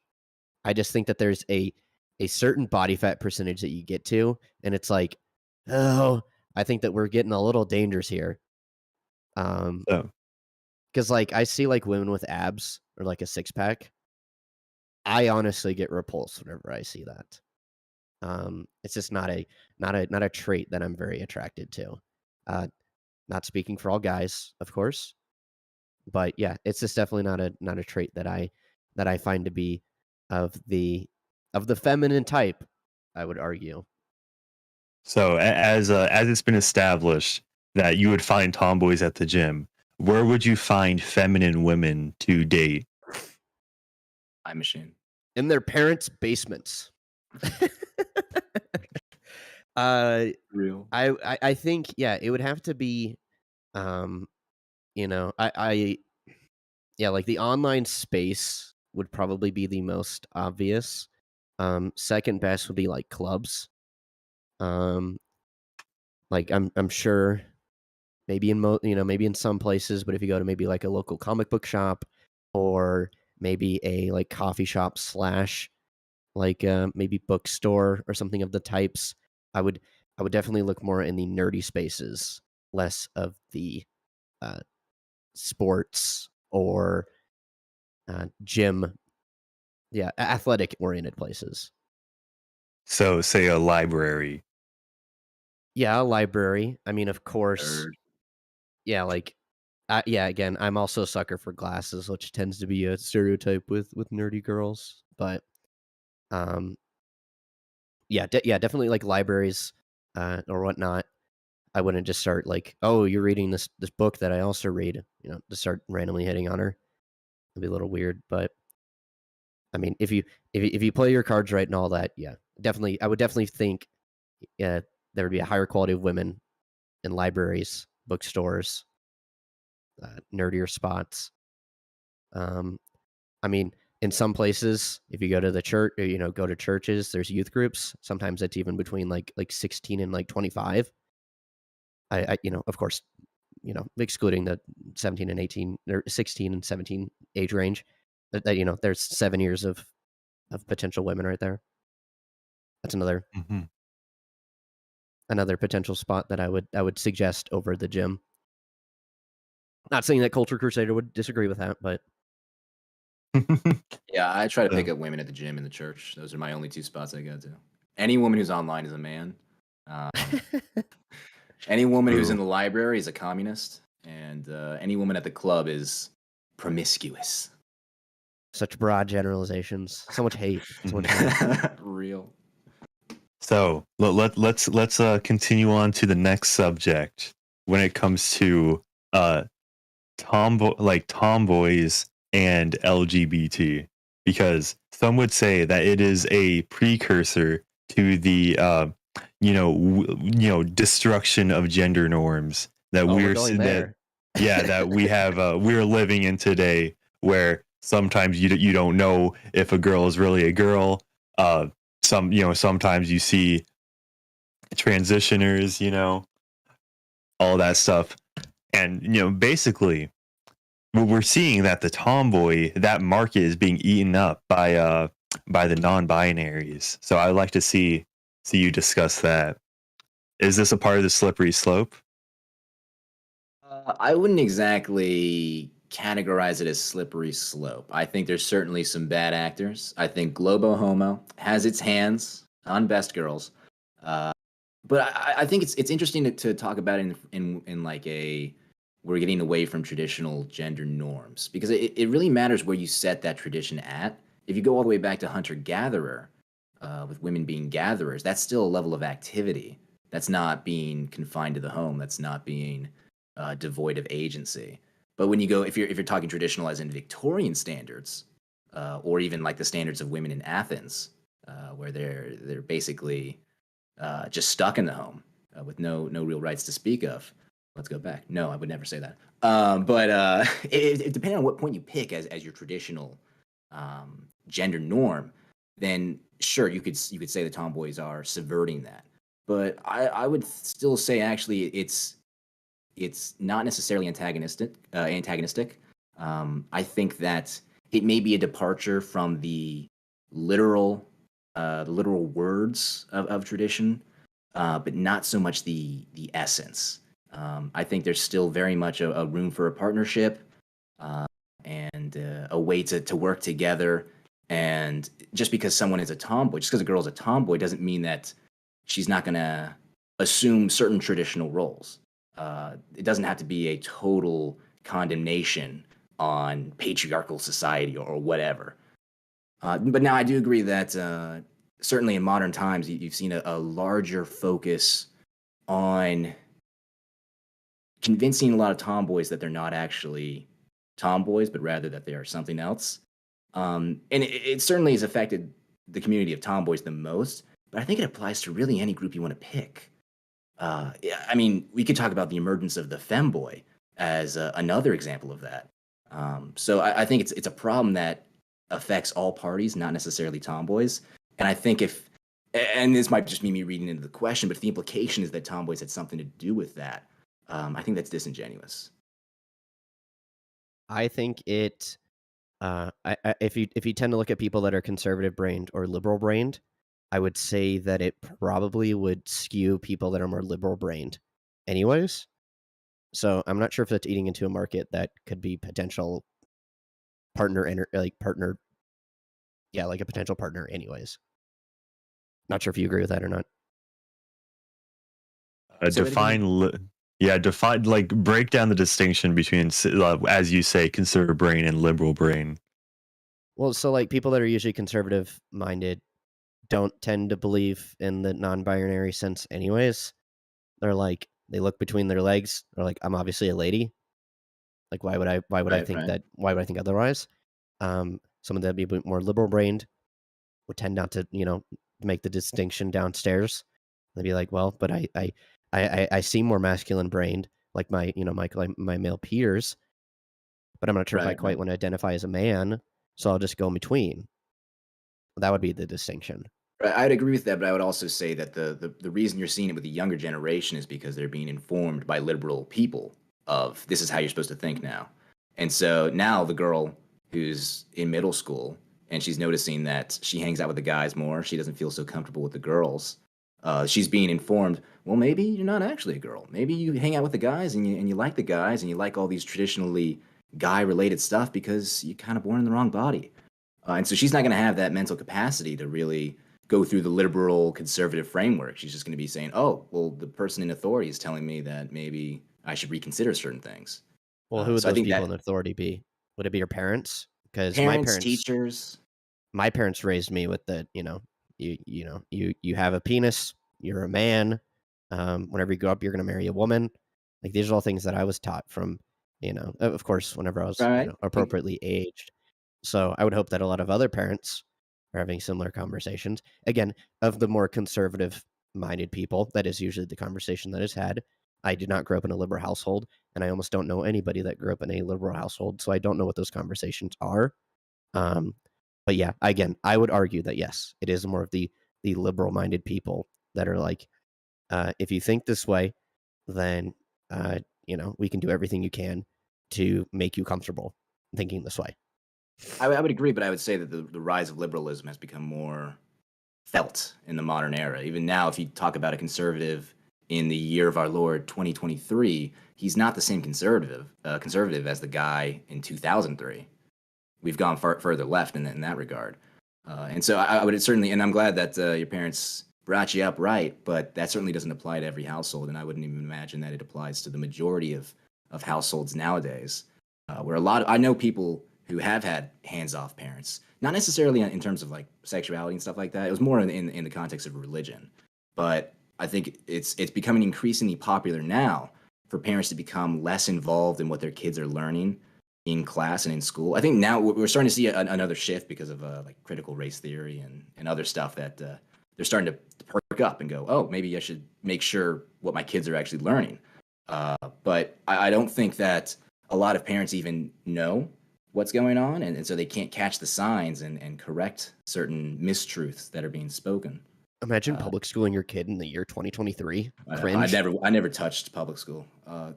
I just think that there's a certain body fat percentage that you get to, and it's like, oh, I think that we're getting a little dangerous here. So Because like I see like women with abs or like a six pack, I honestly get repulsed whenever I see that. It's just not a trait that I'm very attracted to. Uh, not speaking for all guys, of course, but yeah, it's just definitely not a trait that I find to be of the feminine type. I would argue. So as it's been established that you would find tomboys at the gym, where would you find feminine women to date? Time machine. In their parents' basements. Real. I think yeah, it would have to be, I yeah, like the online space would probably be the most obvious. Second best would be like clubs. Um, like I'm sure maybe maybe in some places, but if you go to maybe like a local comic book shop or maybe a like coffee shop slash like maybe bookstore or something of the types, I would definitely look more in the nerdy spaces, less of the uh, sports or gym, yeah, athletic oriented places. So say a library. Yeah, a library. I mean, of course, Nerd. yeah, like yeah, again, I'm also a sucker for glasses, which tends to be a stereotype with nerdy girls, but um yeah, yeah, definitely like libraries or whatnot. I wouldn't just start like, "Oh, you're reading this book that I also read," just start randomly hitting on her. It'd be a little weird, but I mean, if you play your cards right and all that, yeah, definitely, I would definitely think, yeah, there would be a higher quality of women in libraries, bookstores, nerdier spots. Um, I mean, in some places, if you go to the church, or, go to churches, there's youth groups. Sometimes it's even between like 16 and like 25. Of course, excluding the 17 and 18 or 16 and 17 age range. There's 7 years of potential women right there. That's Mm-hmm. another potential spot that I would suggest over the gym. Not saying that Culture Crusader would disagree with that, but Yeah, I try to pick So, up women at the gym and the church. Those are my only two spots I go to. Any woman who's online is a man. Um, any woman who's in true. the library is a communist, and any woman at the club is promiscuous. such broad generalizations, so much hate, so much Mhm. hate. Real. So let's continue on to the next subject when it comes to uh tomboys and LGBT, because some would say that it is a precursor to the destruction of gender norms that Oh, we're we're going that there. yeah that we have we're living in today, where sometimes you don't know if a girl is really a girl. Sometimes you see transitioners, all that stuff, and basically we're seeing that the tomboy, that market, is being eaten up by the non-binaries. So I'd like to see you discuss that. Is this a part of the slippery slope? I wouldn't exactly categorize it as slippery slope. I think there's certainly some bad actors. I think Globo Homo has its hands on Best Girls, uh, but I think it's interesting to talk about it in like a we're getting away from traditional gender norms, because it really matters where you set that tradition at. If you go all the way back to hunter gatherer, with women being gatherers, that's still a level of activity. That's not being confined to the home. That's not being devoid of agency. But when you go, if you're talking traditional as in Victorian standards, or even like the standards of women in Athens, where they're basically just stuck in the home, with no real rights to speak of. Let's go back. No, I would never say that. But it depending on what point you pick as your traditional gender norm, then sure you could say the tomboys are subverting that. But I would still say actually it's not necessarily antagonistic. I think that it may be a departure from the literal words of tradition, but not so much the essence. I think there's still very much a room for a partnership, uh, and a way to work together. And just because someone is a tomboy, just because a girl is a tomboy, doesn't mean that she's not going to assume certain traditional roles. It doesn't have to be a total condemnation on patriarchal society or whatever. But now I do agree that certainly in modern times, you've seen a larger focus on convincing a lot of tomboys that they're not actually tomboys, but rather that they are something else. And it certainly has affected the community of tomboys the most, but I think it applies to really any group you want to pick. Yeah, I mean, we could talk about the emergence of the femboy as another example of that. So I think it's a problem that affects all parties, not necessarily tomboys. And I think and this might just be me reading into the question, but if the implication is that tomboys had something to do with that, I think that's disingenuous. I think if you tend to look at people that are conservative brained or liberal brained, I would say that it probably would skew people that are more liberal brained, anyways. So I'm not sure if that's eating into a market that could be potential partner, yeah, like a potential partner, anyways. Not sure if you agree with that or not. Say that again? Define, like, break down the distinction between, as you say, conservative brain and liberal brain. Well, so like people that are usually conservative minded don't tend to believe in the non-binary sense, anyways. They're like they look between their legs. They're like, I'm obviously a lady. Like, why would I Right, think right. that? Why would I think otherwise? Someone that'd be a bit more liberal brained would tend not to, make the distinction downstairs. They'd be like, well, but I seem more masculine brained, like my male peers, but I'm not sure if I Right, quite right. want to identify as a man, so I'll just go in between. That would be the distinction. Right, I'd agree with that, but I would also say that the reason you're seeing it with the younger generation is because they're being informed by liberal people of this is how you're supposed to think now. And so now the girl who's in middle school and she's noticing that she hangs out with the guys more, she doesn't feel so comfortable with the girls. She's being informed, well, maybe you're not actually a girl. Maybe you hang out with the guys and you like the guys and you like all these traditionally guy related stuff because you're kind of born in the wrong body. And so she's not going to have that mental capacity to really go through the liberal conservative framework. She's just going to be saying, "Oh, well, the person in authority is telling me that maybe I should reconsider certain things." Well, who would So I those think people that in authority be? Would it be your parents? Because parents, teachers, my parents raised me with the, you have a penis, you're a man. Whenever you grow up, you're going to marry a woman. Like these are all things that I was taught from, of course, whenever I was, right? appropriately aged. So I would hope that a lot of other parents are having similar conversations. Again, of the more conservative minded people, that is usually the conversation that is had. I did not grow up in a liberal household, and I almost don't know anybody that grew up in a liberal household, so I don't know what those conversations are. Um, but yeah, again, I would argue that yes, it is more of the liberal minded people that are like, if you think this way, then we can do everything you can to make you comfortable thinking this way. I would agree, but I would say that the rise of liberalism has become more felt in the modern era. Even now, if you talk about a conservative in the year of our Lord 2023, he's not the same conservative as the guy in 2003. We've gone further left in that regard. And so I would certainly, and I'm glad that your parents brought you up right, but that certainly doesn't apply to every household, and I wouldn't even imagine that it applies to the majority of households nowadays, where I know people who have had hands-off parents, not necessarily in terms of like sexuality and stuff like that. It was more in the context of religion, but I think it's becoming increasingly popular now for parents to become less involved in what their kids are learning in class and in school. I think now we're starting to see another shift because of like critical race theory and other stuff that they're starting to perk up and go, oh, maybe I should make sure what my kids are actually learning. But I don't think that a lot of parents even know what's going on, and so they can't catch the signs and correct certain mistruths that are being spoken. Imagine public schooling your kid in the year 2023. Cringe. I never touched public school.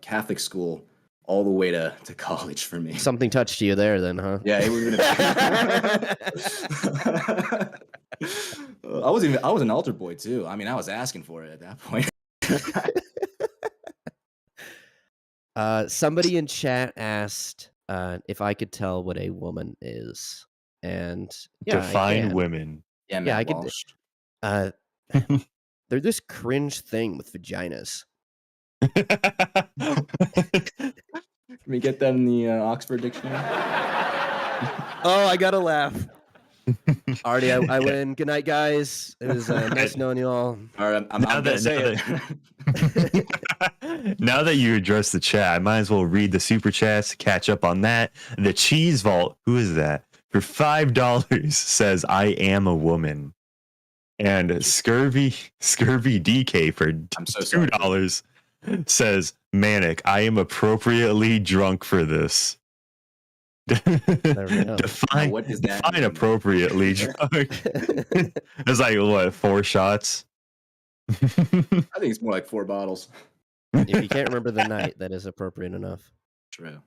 Catholic school all the way to college for me. Something touched you there, then, huh? Yeah, it was I was an altar boy too. I mean, I was asking for it at that point. Somebody in chat asked if I could tell what a woman is, and yeah, Define women. Yeah, Yeah, I Matt could. Walsh. They're this cringe thing with vaginas. Can we get that in the Oxford Dictionary? Oh, I gotta laugh. Already, I win. Good night, guys. It was nice knowing you all. All right, I'm gonna say it. Now that you address the chat, I might as well read the super chats to catch up on that. The Cheese Vault, who is that? For $5 says, I am a woman. And Scurvy DK for I'm so sorry. $2 says, Manic, I am appropriately drunk for this. There we go. Now, what does that define mean? appropriately drunk. It's like, what, 4 shots? I think it's more like 4 bottles. If you can't remember the night, that is appropriate enough. True.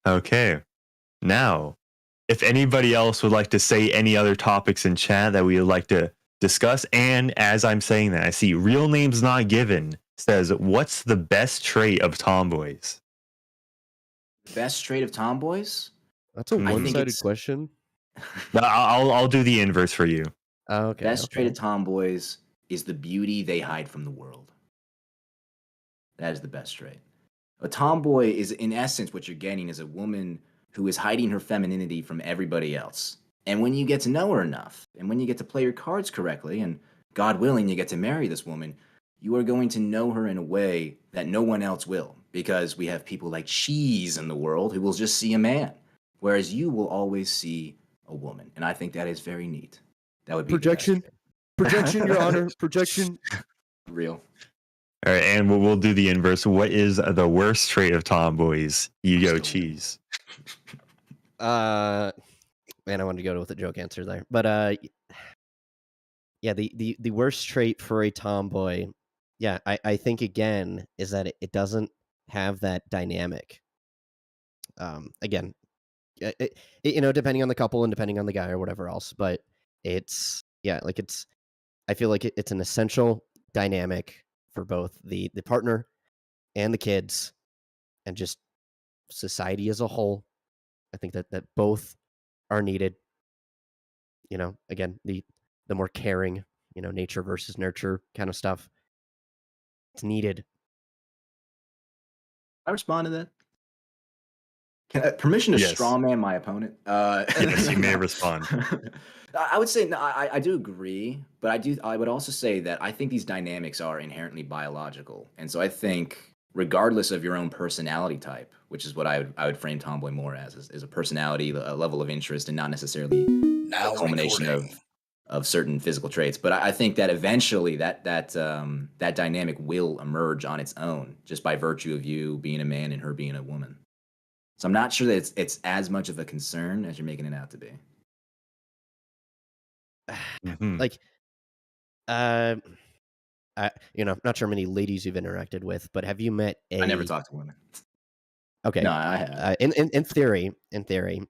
Okay. Now, if anybody else would like to say any other topics in chat that we would like to discuss, and as I'm saying that, I see real names not given says, what's the best trait of tomboys? Best trait of tomboys? That's a I think one-sided it's- question. I'll do the inverse for you. Oh, okay. Best okay. trait of tomboys is the beauty they hide from the world. That is the best trait. A tomboy is, in essence, what you're getting is a woman who is hiding her femininity from everybody else. And when you get to know her enough, and when you get to play your cards correctly, and God willing, you get to marry this woman, you are going to know her in a way that no one else will. Because we have people like Cheese in the world who will just see a man, whereas you will always see a woman. And I think that is very neat. That would be the best Projection. trait. Projection, Your Honor. Projection. Real. All right, and we'll do the inverse. What is the worst trait of tomboys? You go, Still- Cheese. Man, I wanted to go with a joke answer there, but yeah, the worst trait for a tomboy, yeah, I think again is that it doesn't have that dynamic. Again, depending on the couple and depending on the guy or whatever else, but it's I feel like it's an essential dynamic for both the partner and the kids and just society as a whole. I think that both are needed. Again, the more caring, nature versus nurture kind of stuff. It's needed. Can I respond to that? Permission to Yes. strawman my opponent? Yes, you may respond. I would say no, I do agree, but I would also say that I think these dynamics are inherently biological, and so I think regardless of your own personality type, which is what I would frame tomboy more as, is a personality, a level of interest, and not necessarily Now a culmination of certain physical traits. But I think that eventually that dynamic will emerge on its own, just by virtue of you being a man and her being a woman. So I'm not sure that it's as much of a concern as you're making it out to be. Mhm. Like, not sure how many ladies you've interacted with, but have you met I never talked to women. Okay. No, I have. In theory. In theory,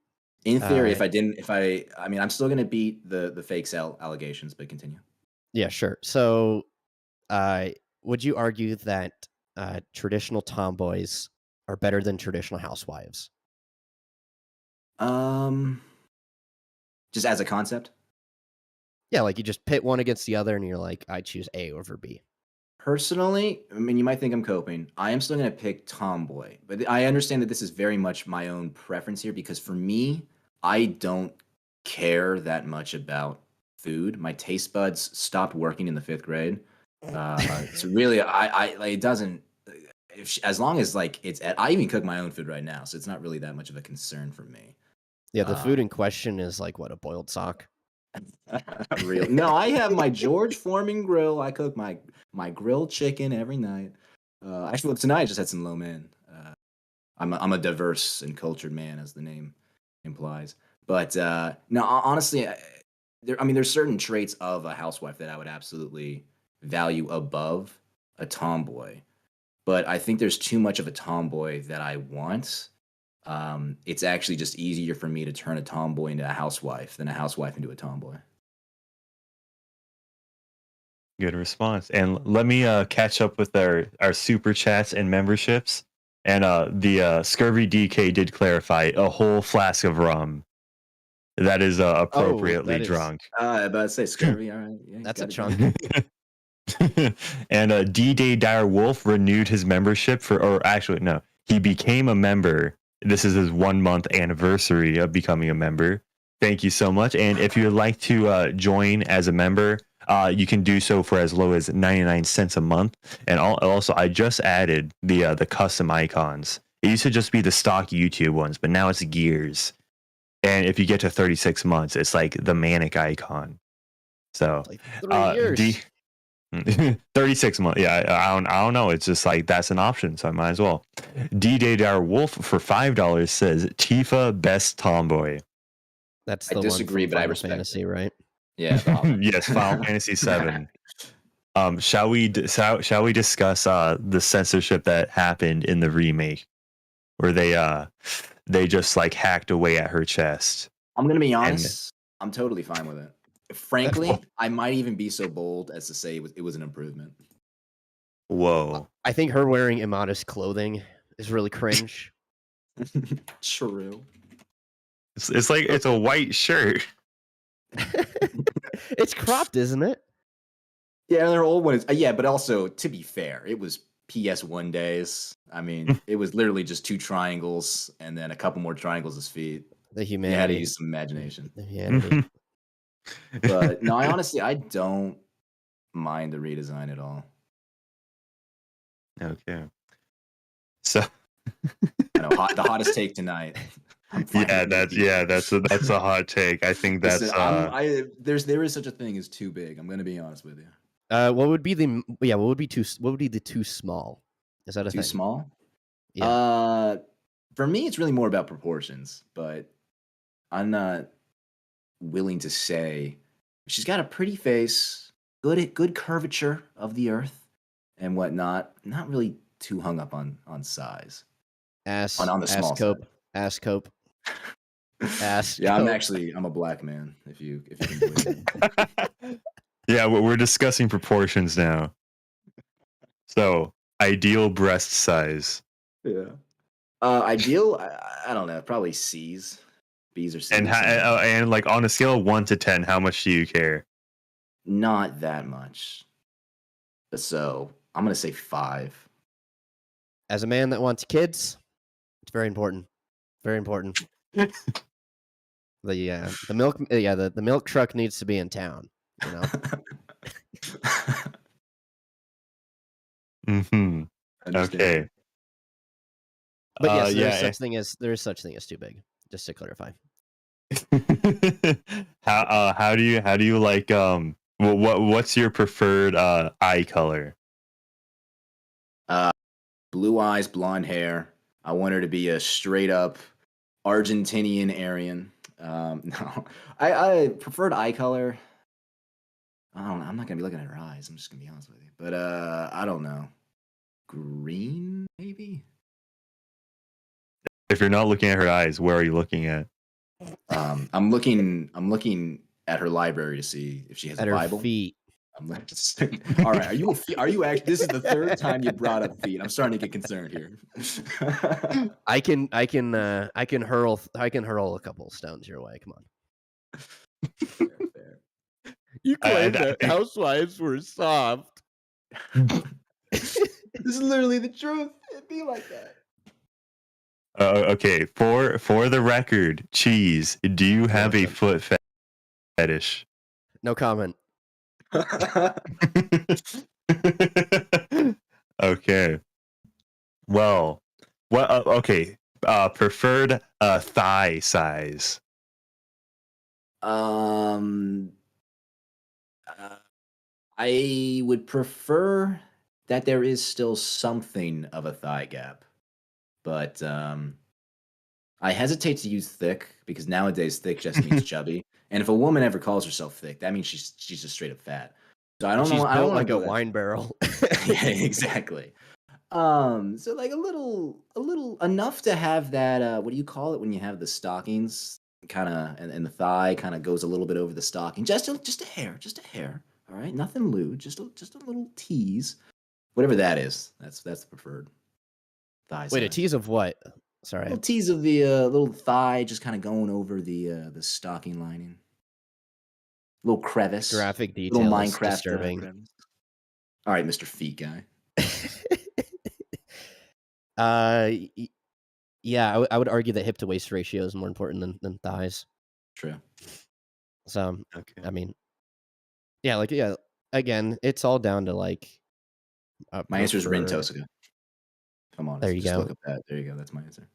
I mean, I'm still gonna beat the fake allegations, but continue. Yeah, sure. So, would you argue that traditional tomboys are better than traditional housewives? Just as a concept. Yeah, like you just pit one against the other, and you're like, I choose A over B. Personally, I mean, you might think I'm coping. I am still going to pick tomboy, but I understand that this is very much my own preference here because for me, I don't care that much about food. My taste buds stopped working in the 5th grade. So really, it doesn't. As long as like I even cook my own food right now, so it's not really that much of a concern for me. Yeah, the food in question is like what, a boiled sock? Real. No, I have my George Foreman grill. I cook my grilled chicken every night. Actually, well, tonight I just had some lo mein. I'm a diverse and cultured man, as the name implies. But no, honestly, there's certain traits of a housewife that I would absolutely value above a tomboy. But I think there's too much of a tomboy that I want. It's actually just easier for me to turn a tomboy into a housewife than a housewife into a tomboy. Good response. And let me catch up with our super chats and memberships. And the Scurvy DK did clarify a whole flask of rum. That is appropriately that is- drunk. I about to say scurvy. All right, yeah, That's a gotta chunk. do And D-Day Dire Wolf renewed his membership or actually, no, he became a member. This is his 1 month anniversary of becoming a member. Thank you so much. And if you would like to join as a member, you can do so for as low as 99 cents a month. And also, I just added the custom icons. It used to just be the stock YouTube ones, but now it's gears. And if you get to 36 months, it's like the Manic icon. So, Like 3 years. 36 months. Yeah, I don't know. It's just like that's an option, so I might as well. D-Day Dar Wolf for $5 says Tifa best tomboy. That's I the disagree, one from but I Final respect Fantasy, it. right? Yeah. the Hobbit. Yes, Final Fantasy 7. Shall we discuss the censorship that happened in the remake, where they just like hacked away at her chest? I'm gonna be honest. I'm totally fine with it. Frankly, I might even be so bold as to say it was an improvement. Whoa. I think her wearing immodest clothing is really cringe. True. It's like it's a white shirt. It's cropped, isn't it? Yeah, their old one is. Yeah, but also to be fair, it was PS1 days. I mean, it was literally just 2 triangles and then a couple more triangles as feet. The You had to humanity. use some imagination. The humanity. But no, I don't mind the redesign at all. Okay. So I know the hottest take tonight. I'm fine with that's a hot take. I think that's Listen, there is such a thing as too big. I'm gonna be honest with you. What would be the too small? Is that a Too thing? small. Yeah. For me, it's really more about proportions. But I'm not willing to say she's got a pretty face, good curvature of the earth and whatnot. Not really too hung up on size. Ass. on the small cope. Ass cope. Ass. Yeah, cope. I'm a black man. If you can believe it. yeah, we're discussing proportions now. So, ideal breast size. Yeah. Ideal. I don't know. Probably C's, B's or C's. And like on a scale of 1 to 10, how much do you care? Not that much. So I'm gonna say 5. As a man that wants kids, it's very important. Very important. The milk. The milk truck needs to be in town. You know. Mm-hmm. Okay. But yes, there is such thing as too big. Just to clarify. How do you like what's your preferred eye color? Blue eyes, blonde hair. I want her to be a straight up Argentinian Aryan. No, I preferred eye color. I don't know. I'm not gonna be looking at her eyes. I'm just gonna be honest with you. But I don't know. Green, maybe. If you're not looking at her eyes, where are you looking at? I'm looking at her library to see if she has At a her Bible. feet. I'm like, all right. Are you actually? This is the 3rd time you brought up feet. I'm starting to get concerned here. I can hurl a couple stones your way. Come on. Fair. You claim that housewives were soft. This is literally the truth. It'd be like that. Okay, for the record, Cheese, do you have a foot fetish? No comment. Okay. Well, okay. Preferred thigh size. Um, uh, I would prefer that there is still something of a thigh gap, but I hesitate to use thick because nowadays thick just means chubby. And if a woman ever calls herself thick, that means she's just straight up fat. So I don't She's know. I don't built want like to a go that. wine barrel. Yeah, exactly. So like a little enough to have that. What do you call it when you have the stockings kind of and the thigh kind of goes a little bit over the stocking, just a hair, just a hair. All right, nothing lewd, just a little tease, whatever that is. That's the preferred thigh Wait, a size. tease of what? Sorry. Little tease of the little thigh just kind of going over the stocking lining. Little crevice, Graphic little detail is Minecraft disturbing. crevice. All right, Mr. Feet guy. Y- yeah, I would argue that hip to waist ratio is more important than thighs. True. So, Okay. I mean, yeah, like, yeah, again, it's all down to like, My answer is prefer. Rintosica. Come on, There you just go. look up that. There you go. That's my answer.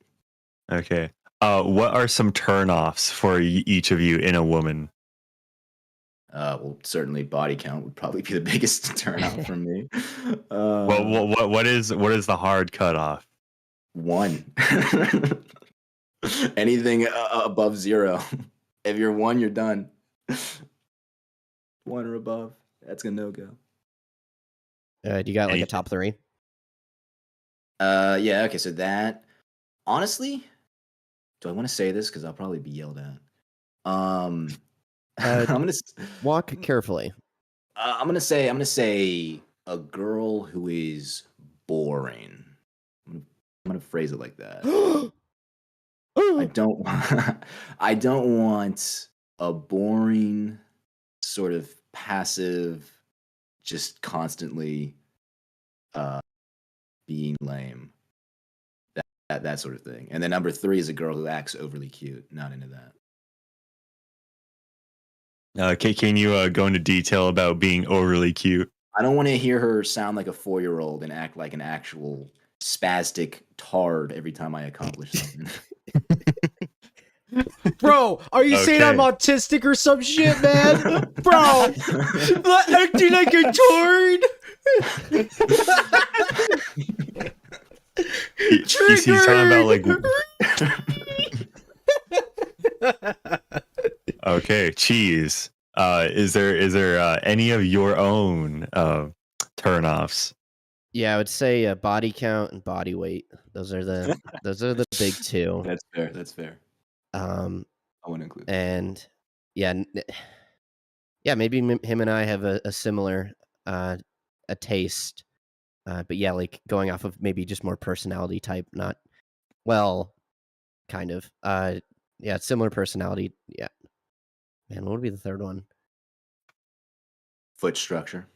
Okay. What are some turnoffs for each of you in a woman? Well, certainly body count would probably be the biggest turnout for me. What is the hard cutoff? 1. Anything above 0. If you're 1, you're done. 1 or above, that's a no-go. Do you got like a Anything. top 3? Yeah, okay, so that honestly, do I want to say this? Because I'll probably be yelled at. I'm gonna Walk carefully. I'm gonna say a girl who is boring. I'm gonna phrase it like that. I don't I don't want a boring sort of passive, just constantly being lame. That sort of thing. And then number 3 is a girl who acts overly cute. Not into that. Can you go into detail about being overly cute? I don't want to hear her sound like a 4-year-old and act like an actual spastic tard every time I accomplish something. Bro, are you saying I'm Okay. autistic or some shit, man? Bro, acting like a tard. He's talking about like. Okay, cheese. Is there any of your own turnoffs? Yeah, I would say body count and body weight. Those are the big 2. That's fair. That's fair. I want to include that. And yeah, yeah, maybe him and I have a similar a taste. But yeah, like going off of maybe just more personality type, not well, kind of. Yeah, similar personality. Yeah. Man, what would be the third one? Foot structure.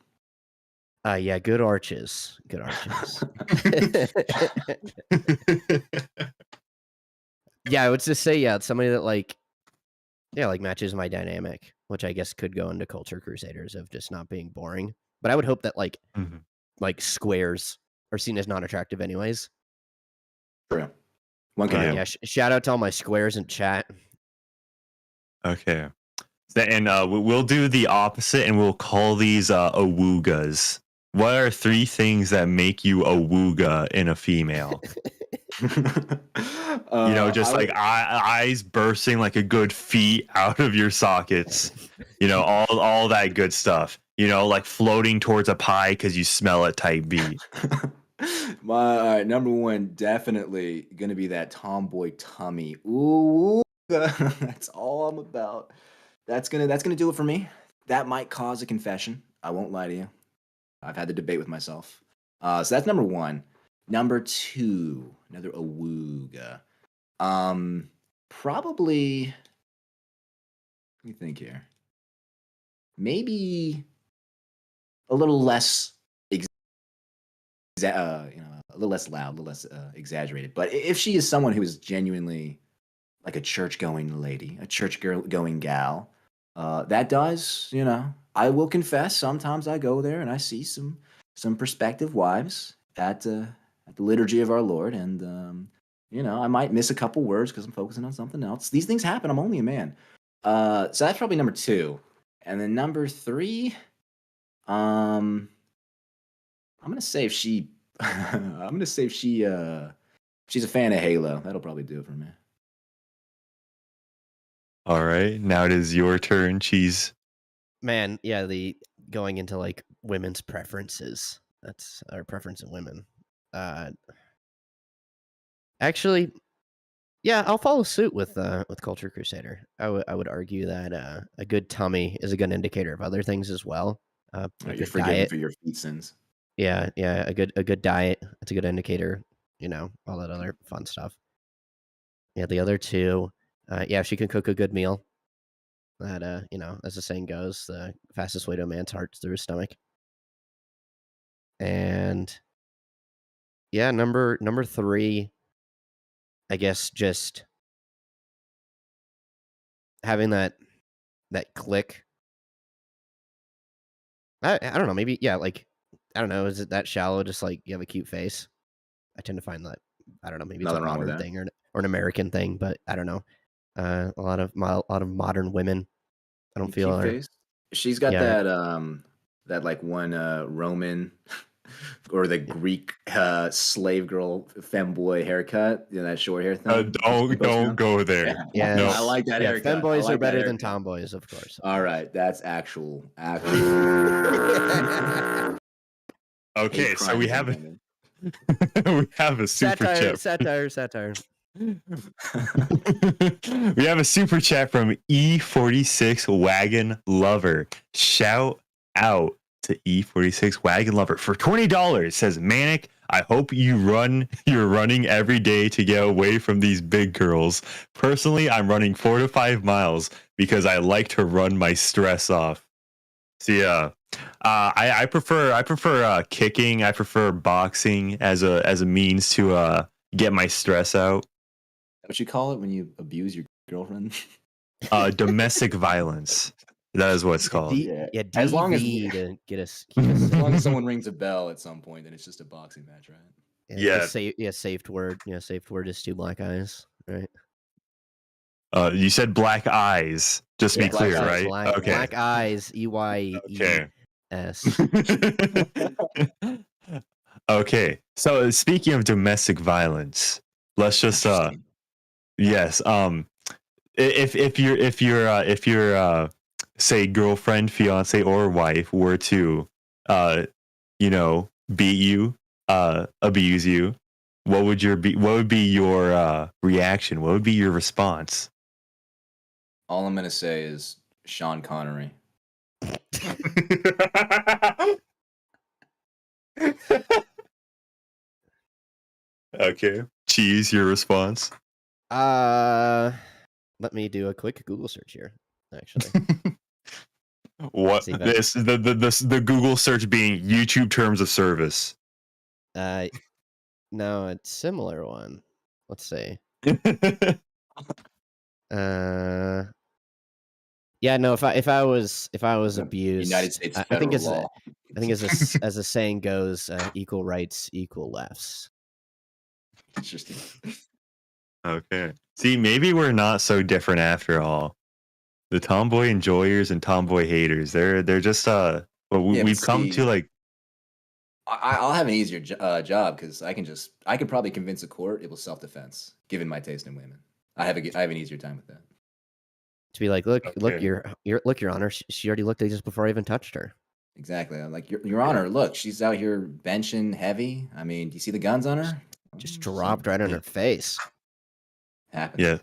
Yeah, good arches. Good arches. Yeah, I would just say, yeah, it's somebody that like matches my dynamic, which I guess could go into culture crusaders of just not being boring. But I would hope that like Mhm. like squares are seen as not attractive anyways. True. One can Yeah. Yeah, shout out to all my squares in chat. Okay. And we'll do the opposite, and we'll call these awoogas. What are 3 things that make you a wooga in a female? Just like eyes bursting like a good feet out of your sockets. All that good stuff. Like floating towards a pie because you smell it type beat. My number 1 definitely gonna be that tomboy tummy. Ooh, that's all I'm about. That's gonna do it for me. That might cause a confession. I won't lie to you. I've had the debate with myself. So that's number 1. Number 2, another awooga. Probably. Let me think here. Maybe a little less, a little less loud, a little less exaggerated. But if she is someone who is genuinely like a church-going lady, a church-going gal, that does, I will confess, sometimes I go there and I see some prospective wives at the liturgy of our Lord, and I might miss a couple words because I'm focusing on something else. These things happen. I'm only a man. So that's probably number 2. And then number 3, I'm gonna say if she I'm gonna say if she's a fan of Halo. That'll probably do it for me. All right, now it is your turn, Cheese. Man, yeah, the going into like women's preferences. That's our preference in women. Actually, yeah, I'll follow suit with Culture Crusader. I would argue that a good tummy is a good indicator of other things as well. A You're good forgiven diet. for your feet sins. Yeah, a good diet. That's a good indicator. You know, all that other fun stuff. Yeah, the other two, yeah, if she can cook a good meal. That you know, as the saying goes, the fastest way to a man's heart is through his stomach. And yeah, number 3, I guess just having that click. I don't know, maybe yeah, like I don't know, is it that shallow? Just like you have a cute face. I tend to find that I don't know, maybe it's a Nothing wrong with modern that. thing or an American thing, but I don't know. A lot of modern women, I don't feel Cute are face. She's got yeah. that like one Roman or the Greek slave girl femboy haircut, you know, that short hair thing. Don't go there. Yeah. Yeah, No. I like that yeah, haircut. I femboys are like that better than haircut. tomboys, of course. All right, that's actual. Okay, Hate so crime we against have a women. we have a super chat. Satire. We have a super chat from E46 Wagon Lover. Shout out to E46 Wagon Lover for $20. Says Manic, I hope you're running every day to get away from these big girls. Personally, I'm running 4 to 5 miles because I like to run my stress off. So yeah, I prefer kicking. I prefer boxing as a means to get my stress out. What you call it when you abuse your girlfriend? Domestic violence. That is what it's called. Yeah. Yeah, As long as DV to get us as long as someone rings a bell at some point, then it's just a boxing match, right? Yeah. Saved word. Yeah, saved word is 2 black eyes, right? You said black eyes. Just to be Yeah, black clear, eyes. right? Okay. Black eyes, Okay. EYES. Okay. So speaking of domestic violence, let's just Interesting. yes, if your say girlfriend, fiance, or wife were to you know, beat you, abuse you, what would be your reaction? What would be your response? All I'm gonna say is Sean Connery. Okay. Cheese, your response. Let me do a quick Google search here, actually. What See if I- this the Google search being YouTube terms of service. No, it's similar one. Let's see. Yeah, no, if I was abused, United States I think federal law. I think as a saying goes, equal rights, equal lefts. Interesting. Okay. See, maybe we're not so different after all. The tomboy enjoyers and tomboy haters, they're just well, Yeah, but we've come to see, like I'll have an easier job because I could probably convince a court it was self-defense, given my taste in women. I have an easier time with that. To be like, look, Okay. your honor, she already looked at you just before I even touched her. Exactly. I'm like, Your Honor, look, she's out here benching heavy. I mean, do you see the guns on her? Just dropped right on her face. Happens. yeah.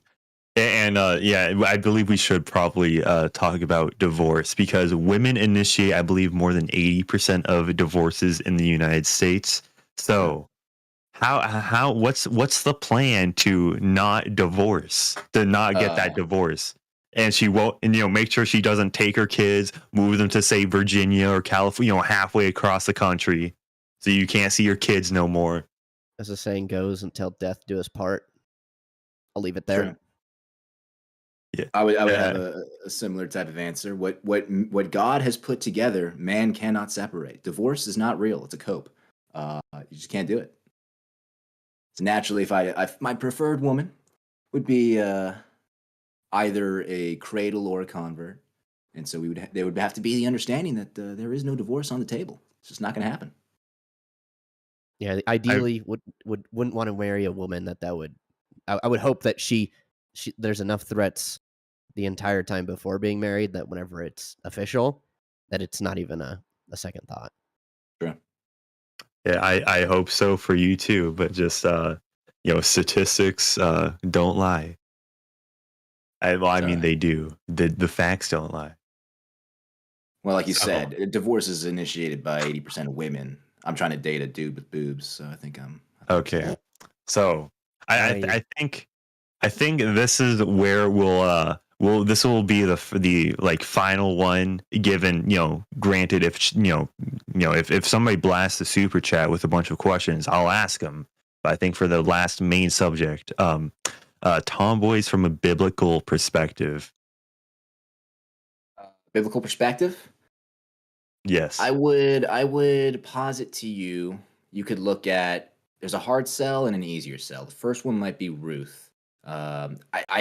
And yeah, I believe we should probably talk about divorce because women initiate, I believe, more than 80% of divorces in the United States. So, what's the plan to not divorce, to not get that divorce? And she won't, and make sure she doesn't take her kids, move them to say Virginia or California, halfway across the country, so you can't see your kids no more. As the saying goes, until death do us part. I'll leave it there. True. Yeah. I would have a similar type of answer. What God has put together, man cannot separate. Divorce is not real. It's a cope. You just can't do it. So naturally, if my preferred woman would be either a cradle or a convert. And so there would have to be the understanding that there is no divorce on the table. It's just not going to happen. Yeah, ideally wouldn't want to marry a woman that would. I would hope that she there's enough threats the entire time before being married that whenever it's official, that it's not even a second thought. Sure. Yeah, I hope so for you too, but just statistics don't lie. I mean they do. The facts don't lie. Well, like you So- said, divorce is initiated by 80% of women. I'm trying to date a dude with boobs, so I think I'm Okay. So I- I think this is where this will be the like final one, given granted, if if somebody blasts a super chat with a bunch of questions, I'll ask them. But I think for the last main subject, tomboys from a biblical perspective. biblical perspective. Yes. I would posit to you, you could look at, there's a hard sell and an easier sell. The first one might be Ruth. I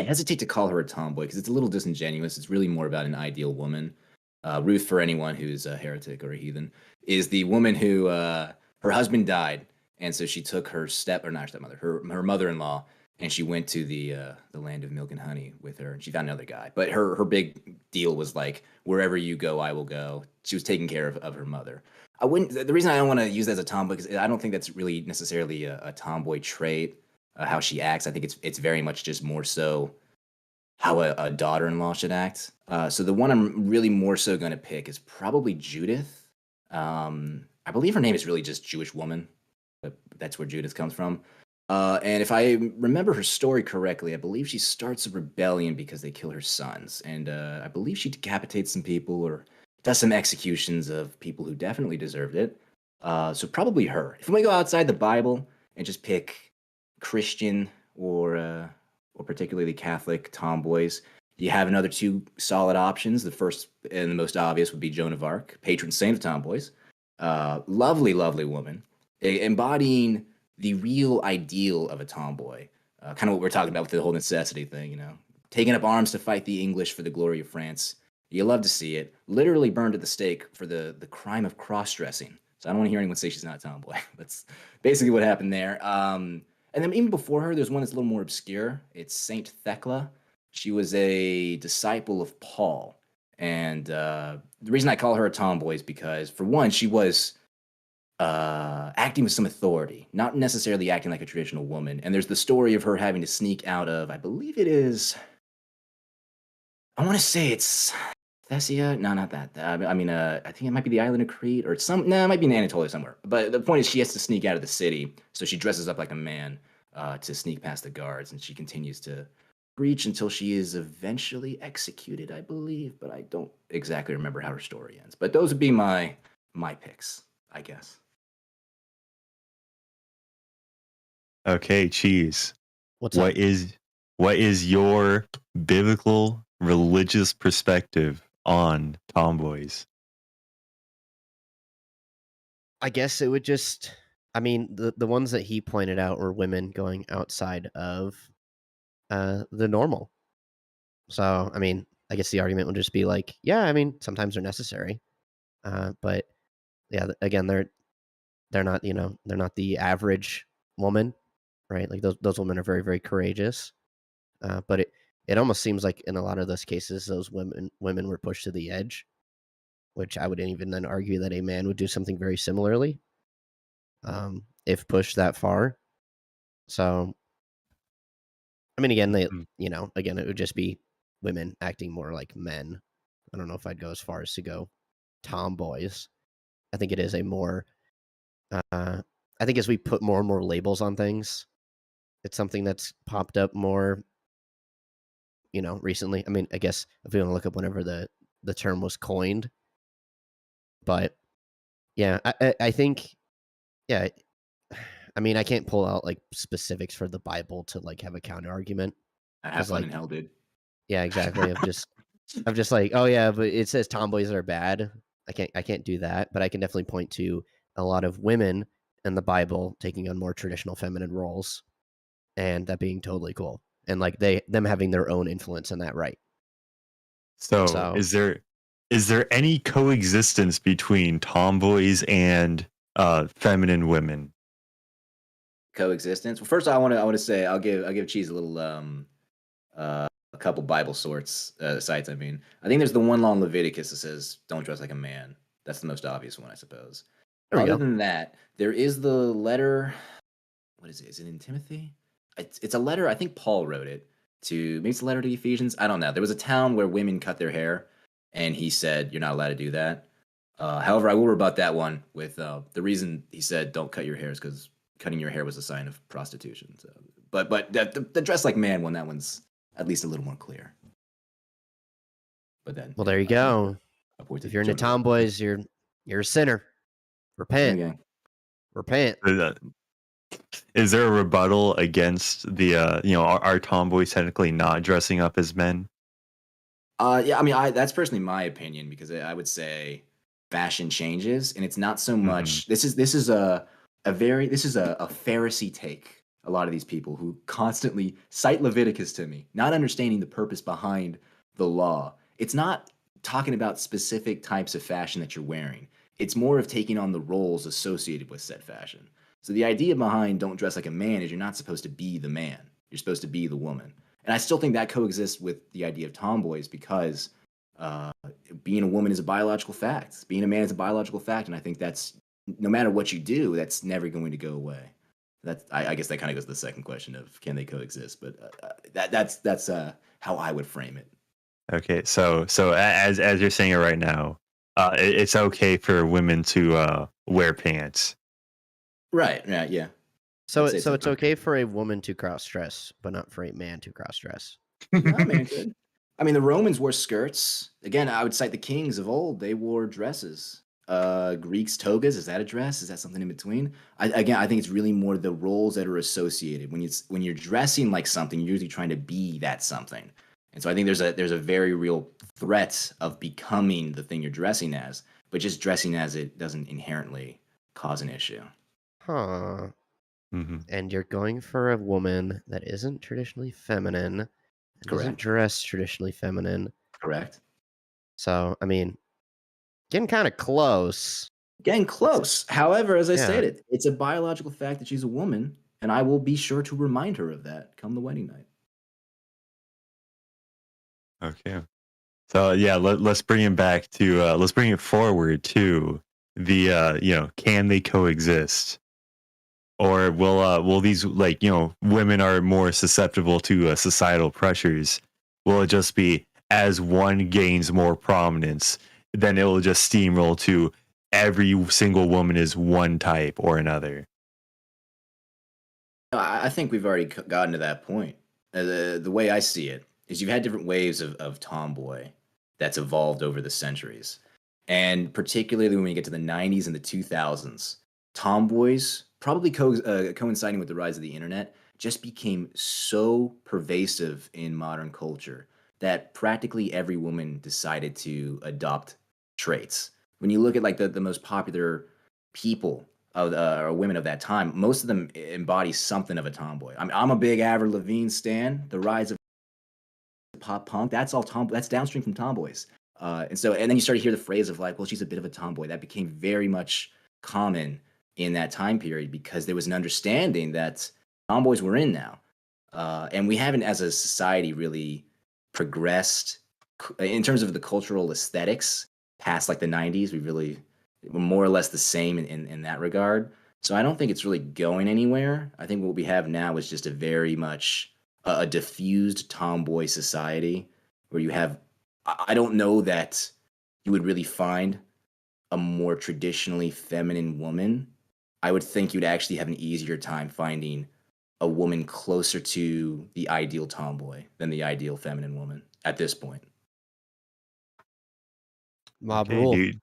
hesitate to call her a tomboy because it's a little disingenuous. It's really more about an ideal woman. Ruth, for anyone who's a heretic or a heathen, is the woman who her husband died, and so she took her stepmother, her mother-in-law, and she went to the land of milk and honey with her, and she found another guy. But her big deal was like, wherever you go, I will go. She was taking care of her mother. I wouldn't. The reason I don't want to use that as a tomboy because I don't think that's really necessarily a tomboy trait. How she acts, I think it's very much just more so how a daughter-in-law should act. So the one I'm really more so going to pick is probably Judith. I believe her name is really just Jewish woman. But that's where Judith comes from. And if I remember her story correctly, I believe she starts a rebellion because they kill her sons. And I believe she decapitates some people or does some executions of people who definitely deserved it. So probably her. If we go outside the Bible and just pick Christian or particularly Catholic tomboys, you have another two solid options. The first and the most obvious would be Joan of Arc, patron saint of tomboys. Lovely, lovely woman, embodying the real ideal of a tomboy. Kind of what we're talking about with the whole necessity thing, taking up arms to fight the English for the glory of France. You love to see it. Literally burned at the stake for the crime of cross-dressing. So I don't want to hear anyone say she's not a tomboy. That's basically what happened there. And then even before her, there's one that's a little more obscure. It's Saint Thecla. She was a disciple of Paul. And the reason I call her a tomboy is because, for one, she was acting with some authority, not necessarily acting like a traditional woman. And there's the story of her having to sneak out of, I believe it is, I want to say it's Thessia. No, not that. I think it might be the island of Crete or it might be in Anatolia somewhere. But the point is she has to sneak out of the city. So she dresses up like a man to sneak past the guards. And she continues to breach until she is eventually executed, I believe. But I don't exactly remember how her story ends. But those would be my picks, I guess. Okay, Cheese. What's up? What is your biblical religious perspective on tomboys? I guess it would just. I mean, the ones that he pointed out were women going outside of the normal. So, I mean, I guess the argument would just be like, yeah, I mean, sometimes they're necessary, but yeah, again, they're not, they're not the average woman, right? Like those women are very, very courageous, but it almost seems like in a lot of those cases, those women were pushed to the edge, which I would even then argue that a man would do something very similarly, if pushed that far. So, I mean, again, again, it would just be women acting more like men. I don't know if I'd go as far as to go tomboys. I think it is a more, I think as we put more and more labels on things, it's something that's popped up more, recently. I mean, I guess if we want to look up whenever the term was coined, but yeah, I think, yeah, I mean, I can't pull out like specifics for the Bible to like have a counter argument. I have fun like, in hell, dude. Yeah, exactly. I'm just like, oh yeah, but it says tomboys are bad. I can't do that, but I can definitely point to a lot of women in the Bible taking on more traditional feminine roles, and that being totally cool. and like them having their own influence in that right. So, So- is there any coexistence between tomboys and feminine women? Coexistence. Well, first I want to say I'll give Cheese a little a couple Bible sites. I mean, I think there's the one law in Leviticus that says don't dress like a man. That's the most obvious one, I suppose. There we Other go. than that, there is the letter. What is it? Is it in Timothy? It's a letter. I think Paul wrote it to. Maybe it's a letter to Ephesians. I don't know. There was a town where women cut their hair, and he said you're not allowed to do that. However, I will rebut that one with the reason he said don't cut your hair is because cutting your hair was a sign of prostitution. So, but the dress like man one, that one's at least a little more clear. But then, Well, there you go. If you're into tomboys, you're a sinner. Repent. Okay. Repent. Is there a rebuttal against the are tomboys technically not dressing up as men? Yeah, I mean, that's personally my opinion because I would say fashion changes, and it's not so much. This is a Pharisee take. A lot of these people who constantly cite Leviticus to me, not understanding the purpose behind the law. It's not talking about specific types of fashion that you're wearing. It's more of taking on the roles associated with said fashion. So the idea behind don't dress like a man is you're not supposed to be the man. You're supposed to be the woman. And I still think that coexists with the idea of tomboys because being a woman is a biological fact. Being a man is a biological fact. And I think that's, no matter what you do, that's never going to go away. I guess that kind of goes to the second question of can they coexist? But that's how I would frame it. Okay, so as you're saying it right now, it's okay for women to wear pants. Right. Yeah. So I'd say it's okay for a woman to cross dress, but not for a man to cross dress. No, man, good. I mean, the Romans wore skirts. Again, I would cite the kings of old. They wore dresses. Greeks, togas. Is that a dress? Is that something in between? I think it's really more the roles that are associated. When you're dressing like something, you're usually trying to be that something. And so I think there's a very real threat of becoming the thing you're dressing as, but just dressing as it doesn't inherently cause an issue. Huh. Mm-hmm. And you're going for a woman that isn't traditionally feminine, and doesn't Correct. dress traditionally feminine. Correct. So, I mean, getting kind of close. Getting close. However, as I Yeah. stated, it's a biological fact that she's a woman, and I will be sure to remind her of that come the wedding night. Okay. So yeah, let's bring it back to let's bring it forward to the can they coexist? Or will these women are more susceptible to societal pressures? Will it just be as one gains more prominence, then it will just steamroll to every single woman is one type or another? I think we've already gotten to that point. The way I see it is you've had different waves of tomboy that's evolved over the centuries. And particularly when we get to the 90s and the 2000s, tomboys, probably coinciding with the rise of the internet, just became so pervasive in modern culture that practically every woman decided to adopt traits. When you look at like the most popular people of or women of that time, most of them embody something of a tomboy. I mean, I'm a big Avril Lavigne stan. The rise of pop punk, that's all that's downstream from tomboys. And then you start to hear the phrase of like, well, she's a bit of a tomboy. That became very much common in that time period because there was an understanding that tomboys were in now. And we haven't, as a society, really progressed in terms of the cultural aesthetics past like the 90s. We really were more or less the same in that regard. So I don't think it's really going anywhere. I think what we have now is just a very much a diffused tomboy society where you have, I don't know that you would really find a more traditionally feminine woman. I would think you'd actually have an easier time finding a woman closer to the ideal tomboy than the ideal feminine woman at this point. Mob Okay, rule. dude.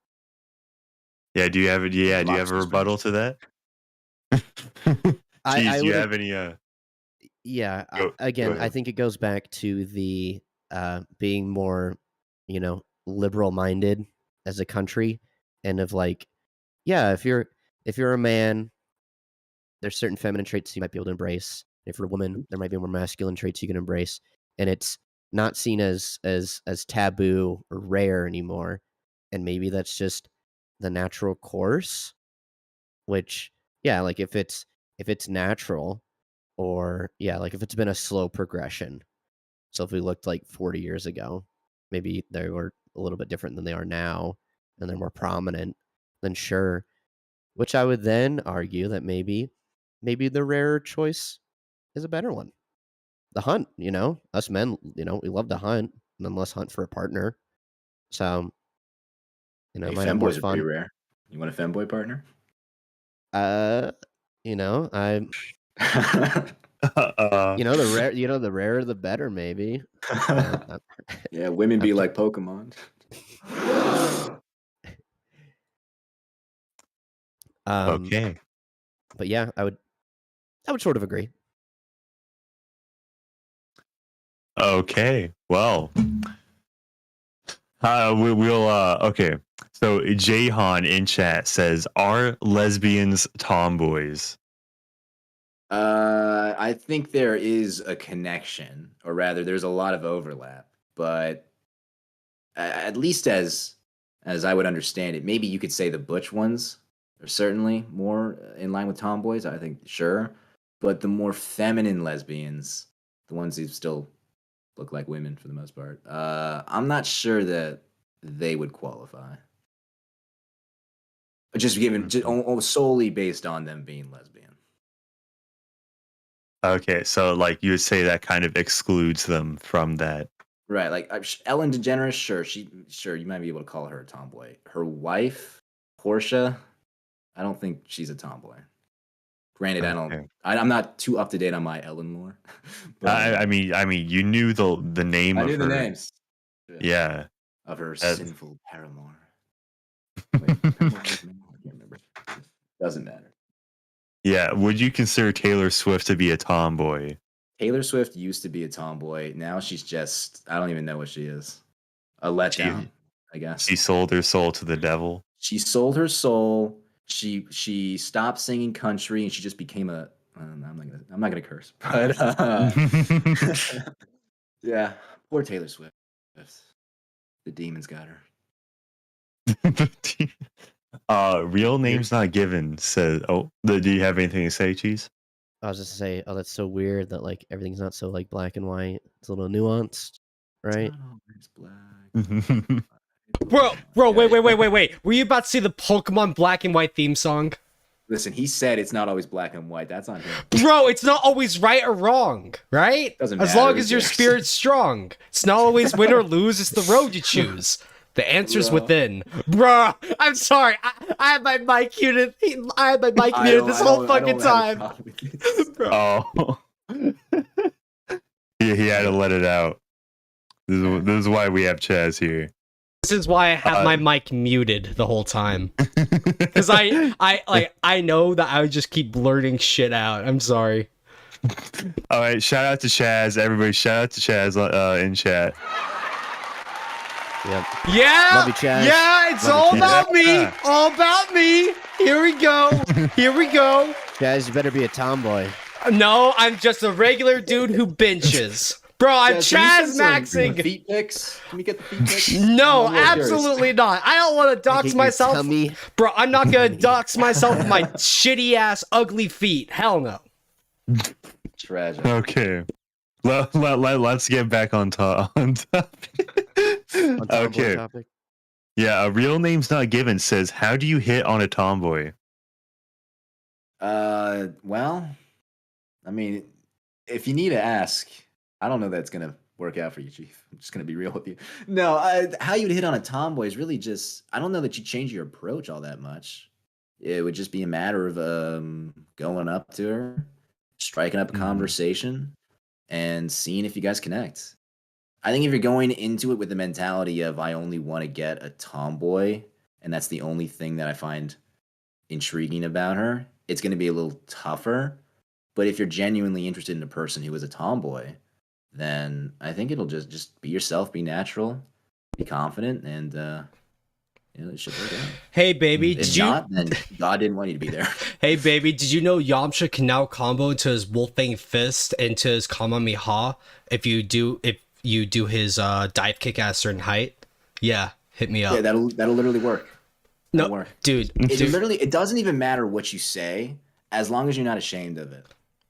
Yeah, do you have a rebuttal to that? Jeez, do you have any Yeah. Go Again, I ahead. think it goes back to the being more, liberal minded as a country, and of like, yeah, if you're a man, there's certain feminine traits you might be able to embrace. If you're a woman, there might be more masculine traits you can embrace, and it's not seen as taboo or rare anymore. And maybe that's just the natural course. Which, yeah, like if it's natural, or yeah, like if it's been a slow progression. So if we looked like 40 years ago, maybe they were a little bit different than they are now, and they're more prominent, then sure. Which I would then argue that maybe the rarer choice is a better one. The hunt, us men, we love to hunt, and then let's hunt for a partner. So, Hey, might have more femboys are pretty fun. rare. You want a femboy partner? I Uh, the rarer the better, maybe. Yeah, women be I'm like Pokemon. okay. But yeah, I would sort of agree. Okay. Well, we'll okay. So Jahan in chat says, "Are lesbians tomboys?" I think there is a connection, or rather, there's a lot of overlap. But at least as I would understand it, maybe you could say the butch ones are certainly more in line with tomboys. I think sure, but the more feminine lesbians, the ones who still look like women for the most part, I'm not sure that they would qualify. Just given solely based on them being lesbian. Okay, so like you would say that kind of excludes them from that. Right, like Ellen DeGeneres, sure, you might be able to call her a tomboy. Her wife, Portia, I don't think she's a tomboy. Granted, Okay. I'm not too up to date on my Ellen lore. But I mean, you knew the name I of knew the her. names. Yeah. Of her That- sinful paramour. Wait, paramour was her name? I can't remember. Doesn't matter. Yeah. Would you consider Taylor Swift to be a tomboy? Taylor Swift used to be a tomboy. Now she's just, I don't even know what she is. A letdown, I guess. She sold her soul to the devil. She sold her soul. She stopped singing country, and she just became a. I'm not gonna curse, but yeah, poor Taylor Swift. The demons got her. Real names not given says. Oh, do you have anything to say, Cheese? I was just to say, that's so weird that like everything's not so like black and white. It's a little nuanced, right? It's black. Bro, wait. Were you about to see the Pokemon Black and White theme song? Listen, he said it's not always black and white. That's on him. Bro, it's not always right or wrong, right? Doesn't as matter, long who as your cares? spirit's strong. It's not always win or lose, it's the road you choose. The answer's Bro. within. Bruh, I'm sorry. I had my mic muted. I had my mic muted this whole fucking time. Oh. he had to let it out. This is why we have Chaz here. This is why I have my mic muted the whole time. Because I know that I would just keep blurting shit out. I'm sorry. All right, shout out to Chaz. Everybody, shout out to Chaz in chat. Yep. Yeah. Love you, Chaz. Yeah, it's Love all you, about me. Yeah. All about me. Here we go. Chaz, you better be a tomboy. No, I'm just a regular dude who benches. Bro, I'm Chaz maxing. Feet pics? Can we get the feet pics? No, I'm a little curious. absolutely not. I don't want to dox Get your myself. tummy. Bro, I'm not going to dox myself with my shitty ass ugly feet. Hell no. Tragic. Okay. Let's get back on topic. On tomboy Okay. topic. Yeah, a real name's not given says, how do you hit on a tomboy? Well, I mean, if you need to ask, I don't know that's gonna work out for you, Chief. I'm just gonna be real with you. No, how you'd hit on a tomboy is really just, I don't know that you change your approach all that much. It would just be a matter of going up to her, striking up a conversation, and seeing if you guys connect. I think if you're going into it with the mentality of I only want to get a tomboy, and that's the only thing that I find intriguing about her, it's going to be a little tougher. But if you're genuinely interested in a person who is a tomboy, then I think it'll just be yourself, be natural, be confident, and it should work out. Hey baby, If did you? not, then God didn't want you to be there. Hey baby, did you know Yamcha can now combo into his Wolfang Fist into his Kamehameha if you do his dive kick at a certain height? Yeah, hit me up. Yeah, that'll literally work. No, work. dude, It doesn't even matter what you say as long as you're not ashamed of it.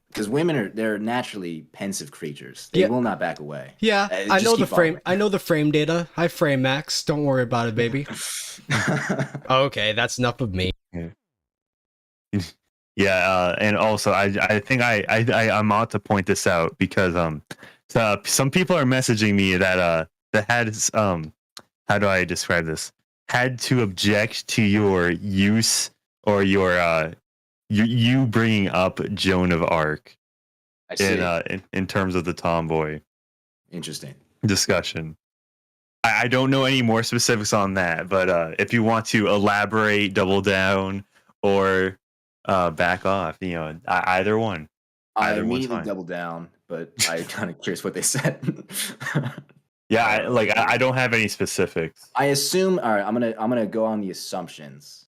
Because women they're naturally pensive creatures. They will not back away. Yeah, I Just know keep the frame. following. I know the frame data. I frame max. Don't worry about it, baby. Okay, that's enough of me. Yeah, and also I think I'm ought to point this out because some people are messaging me that had how do I describe this, had to object to your use or your you bringing up Joan of Arc I see. in terms of the tomboy Interesting. discussion. I don't know any more specifics on that, but if you want to elaborate, double down, or back off, either one. I Either one's immediately fine. doubled down, but I kind of curious what they said. Yeah, I don't have any specifics. I assume. All right, I'm gonna go on the assumptions,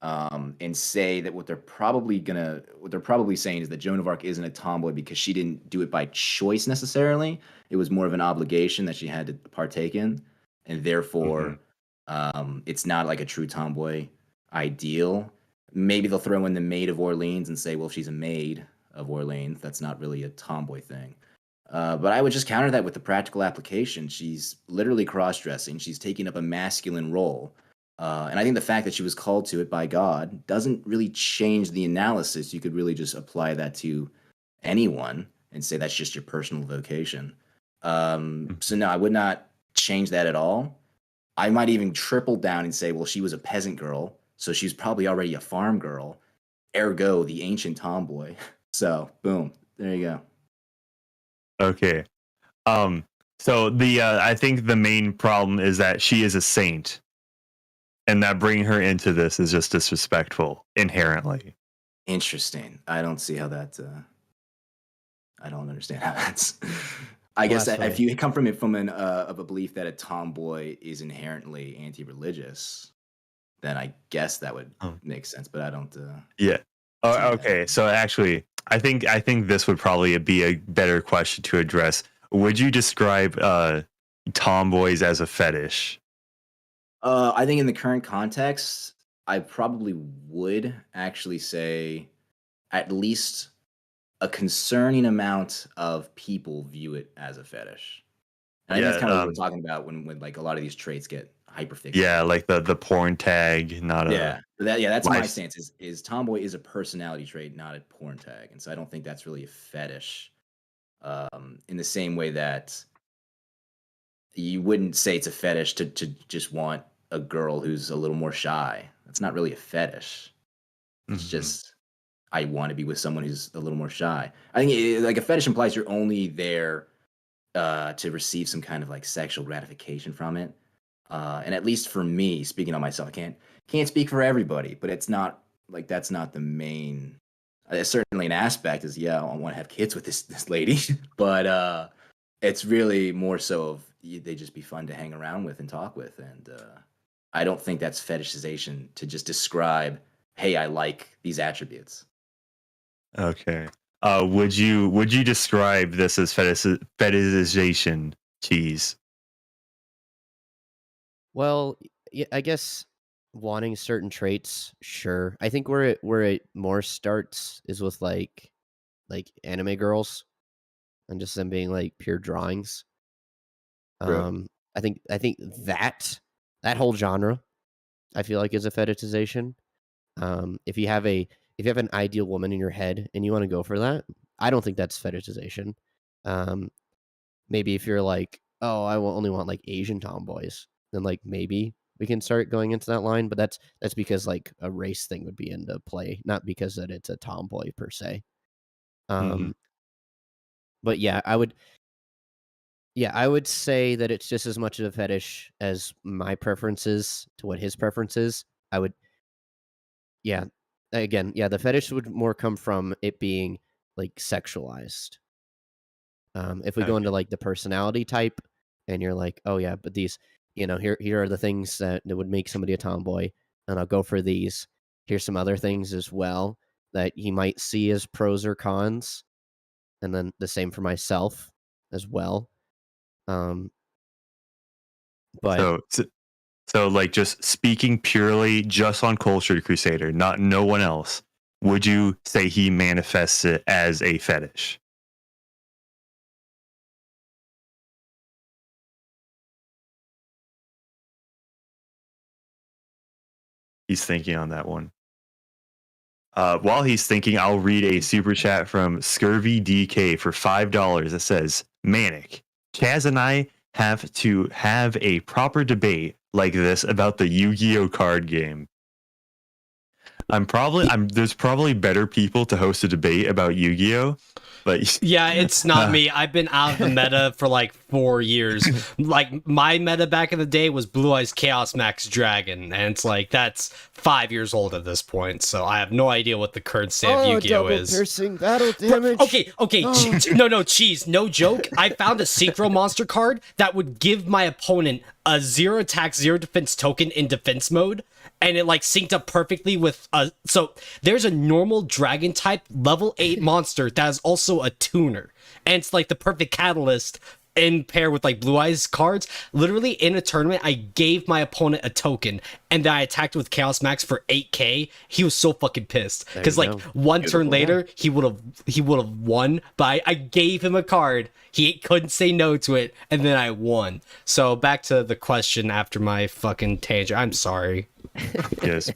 and say that what they're probably saying is that Joan of Arc isn't a tomboy because she didn't do it by choice necessarily. It was more of an obligation that she had to partake in, and therefore, it's not like a true tomboy ideal. Maybe they'll throw in the Maid of Orleans and say, well, if she's a maid of Orleans, that's not really a tomboy thing. But I would just counter that with the practical application. She's literally cross-dressing. She's taking up a masculine role. And I think the fact that she was called to it by God doesn't really change the analysis. You could really just apply that to anyone and say that's just your personal vocation. So no, I would not change that at all. I might even triple down and say, well, she was a peasant girl, so she's probably already a farm girl, ergo the ancient tomboy. So boom, there you go. Okay. So I think the main problem is that she is a saint, and that bringing her into this is just disrespectful inherently. Interesting. I don't see how that. I don't understand how that's. I guess that if you come from it from of a belief that a tomboy is inherently anti-religious, then I guess that would make sense. But I don't. Yeah. Oh, okay. So actually, I think this would probably be a better question to address. Would you describe tomboys as a fetish? I think in the current context, I probably would actually say at least a concerning amount of people view it as a fetish. And I think that's kind of what we're talking about when like a lot of these traits get hyperfixated. Yeah, like the porn tag, not a that's my stance. Is tomboy is a personality trait, not a porn tag, and so I don't think that's really a fetish. In the same way that you wouldn't say it's a fetish to just want a girl who's a little more shy. That's not really a fetish. It's just I want to be with someone who's a little more shy. I think like a fetish implies you're only there to receive some kind of like sexual gratification from it. And at least for me, speaking on myself, I can't speak for everybody, but it's not like that's not the main. Certainly an aspect is I want to have kids with this lady, but it's really more so of they just be fun to hang around with and talk with, and I don't think that's fetishization to just describe, hey, I like these attributes. Okay. Would you describe this as fetishization, Cheese? Well, yeah, I guess wanting certain traits, sure. I think where it more starts is with like anime girls and just them being like pure drawings. True. I think that whole genre I feel like is a fetishization. If you have an ideal woman in your head and you want to go for that, I don't think that's fetishization. Maybe if you're like, oh, I only want like Asian tomboys, then like maybe we can start going into that line. But that's because like a race thing would be into play, not because that it's a tomboy per se. But yeah, I would say that it's just as much of a fetish as my preferences to what his preference is. The fetish would more come from it being like sexualized. If we go into like the personality type and you're like, oh yeah, but these here are the things that would make somebody a tomboy, and I'll go for these. Here's some other things as well that he might see as pros or cons, and then the same for myself as well. But So like just speaking purely just on Culture Crusader, not no one else, would you say he manifests it as a fetish? He's thinking on that one. While he's thinking, I'll read a super chat from Scurvy DK for $5 that says, Manic, Chaz and I have to have a proper debate like this about the Yu-Gi-Oh card game. There's probably better people to host a debate about Yu-Gi-Oh, but yeah, it's not me. I've been out of the meta for like 4 years. Like my meta back in the day was Blue Eyes Chaos Max Dragon, and it's like that's 5 years old at this point. So I have no idea what the current state of Yu-Gi-Oh is. Piercing battle damage. Okay. No, cheese. No joke. I found a synchro monster card that would give my opponent a 0 attack, 0 defense token in defense mode. And it like synced up perfectly with so there's a normal dragon type level 8 monster that is also a tuner. And it's like the perfect catalyst in pair with like Blue Eyes cards. Literally in a tournament, I gave my opponent a token and then I attacked with Chaos Max for 8k. He was so fucking pissed. Because like one turn later, he would have won, but I gave him a card. He couldn't say no to it, and then I won. So back to the question after my fucking tangent. I'm sorry. yes,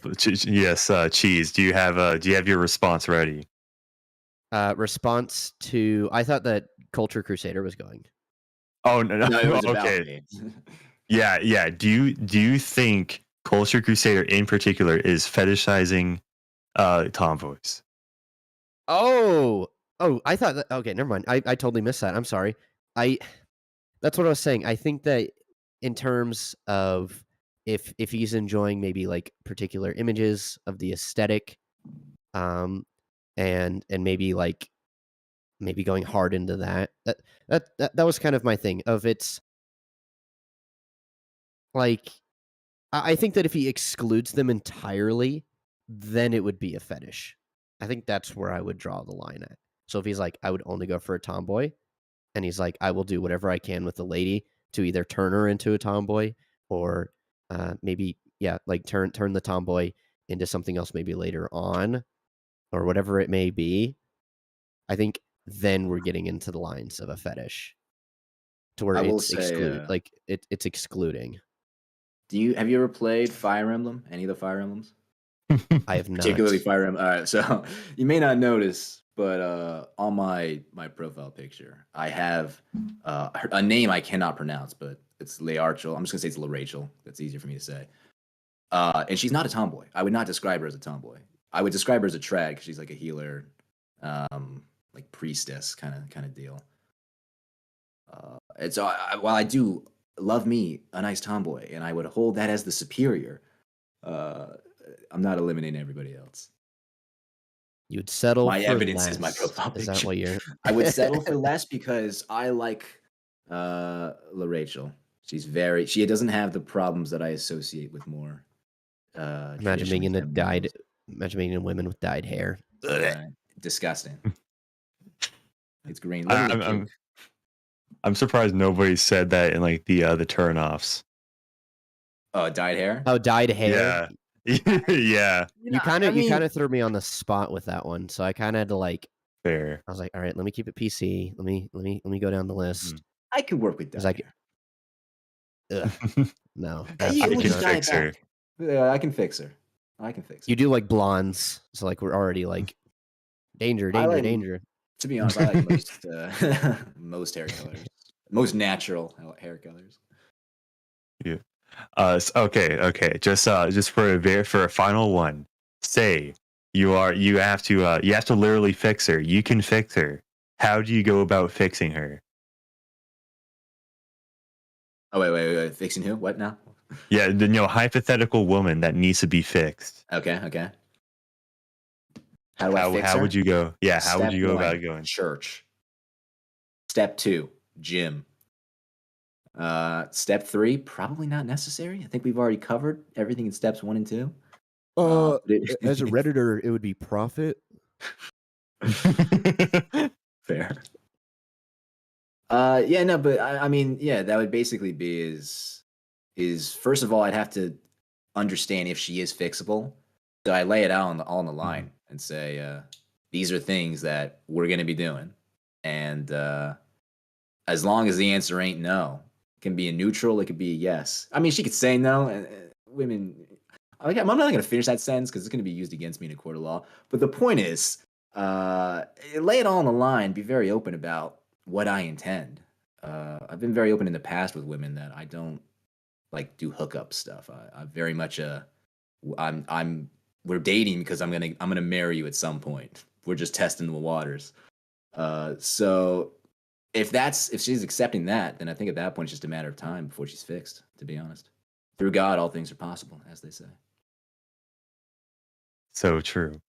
Cheese. Do you have your response ready? Response to I thought that Culture Crusader was going. Oh no, No, it was about okay. me. Yeah. Do you think Culture Crusader in particular is fetishizing tomboys? Oh, I thought that. Okay, never mind. I totally missed that. I'm sorry. That's what I was saying. I think that in terms of if he's enjoying maybe like particular images of the aesthetic, and maybe like maybe going hard into that. That was kind of my thing. Of it's like I think that if he excludes them entirely, then it would be a fetish. I think that's where I would draw the line at. So if he's like, I would only go for a tomboy, and he's like, I will do whatever I can with the lady to either turn her into a tomboy or maybe like turn the tomboy into something else maybe later on or whatever it may be. I think then we're getting into the lines of a fetish to where it's excluded. Like it's excluding. Have you ever played Fire Emblem? Any of the Fire Emblems? I have not. Particularly Fire Emblem. All right, so you may not notice, but on my profile picture, I have a name I cannot pronounce, but it's Learchel. I'm just gonna say it's LaRachel. That's easier for me to say. And she's not a tomboy. I would not describe her as a tomboy. I would describe her as a trad because she's like a healer, like priestess kind of deal. And so while I do love me a nice tomboy, and I would hold that as the superior, I'm not eliminating everybody else. You'd settle my for evidence less. Is my profile picture. Is that what you're? I would settle for less because I like LaRachel. She doesn't have the problems that I associate with more. Imagine being in women with dyed hair. Disgusting. It's green. I'm surprised nobody said that in like the turnoffs. Oh, dyed hair. Oh, dyed hair. Yeah, yeah. You kind of threw me on the spot with that one, so I kind of had to like. Fair. I was like, all right, let me keep it PC. Let me go down the list. I could work with dyed hair. No, I can fix her. Yeah, I can fix her. You do like blondes, so like we're already like danger. To be honest, I like most hair colors, most natural hair colors. Yeah. Okay. Just for a final one, say you have to literally fix her. You can fix her. How do you go about fixing her? Oh wait. Fixing who? What now? Yeah, the hypothetical woman that needs to be fixed. Okay. How would you go? Yeah, how would you go about going? Church. Step 2, gym. Step 3, probably not necessary. I think we've already covered everything in steps 1 and 2. As a redditor, it would be profit. Fair. Yeah, no, but I mean, yeah, that would basically be is first of all, I'd have to understand if she is fixable. So I lay it out on the line and say, these are things that we're going to be doing, and as long as the answer ain't no, it can be a neutral, it could be a yes. I mean, she could say no, and women. I'm not going to finish that sentence because it's going to be used against me in a court of law. But the point is, lay it all on the line. Be very open about what I intend. I've been very open in the past with women that I don't like do hookup stuff. I very much we're dating because I'm gonna marry you at some point. We're just testing the waters. So if she's accepting that, then I think at that point it's just a matter of time before she's fixed. To be honest, through God, all things are possible, as they say. So true.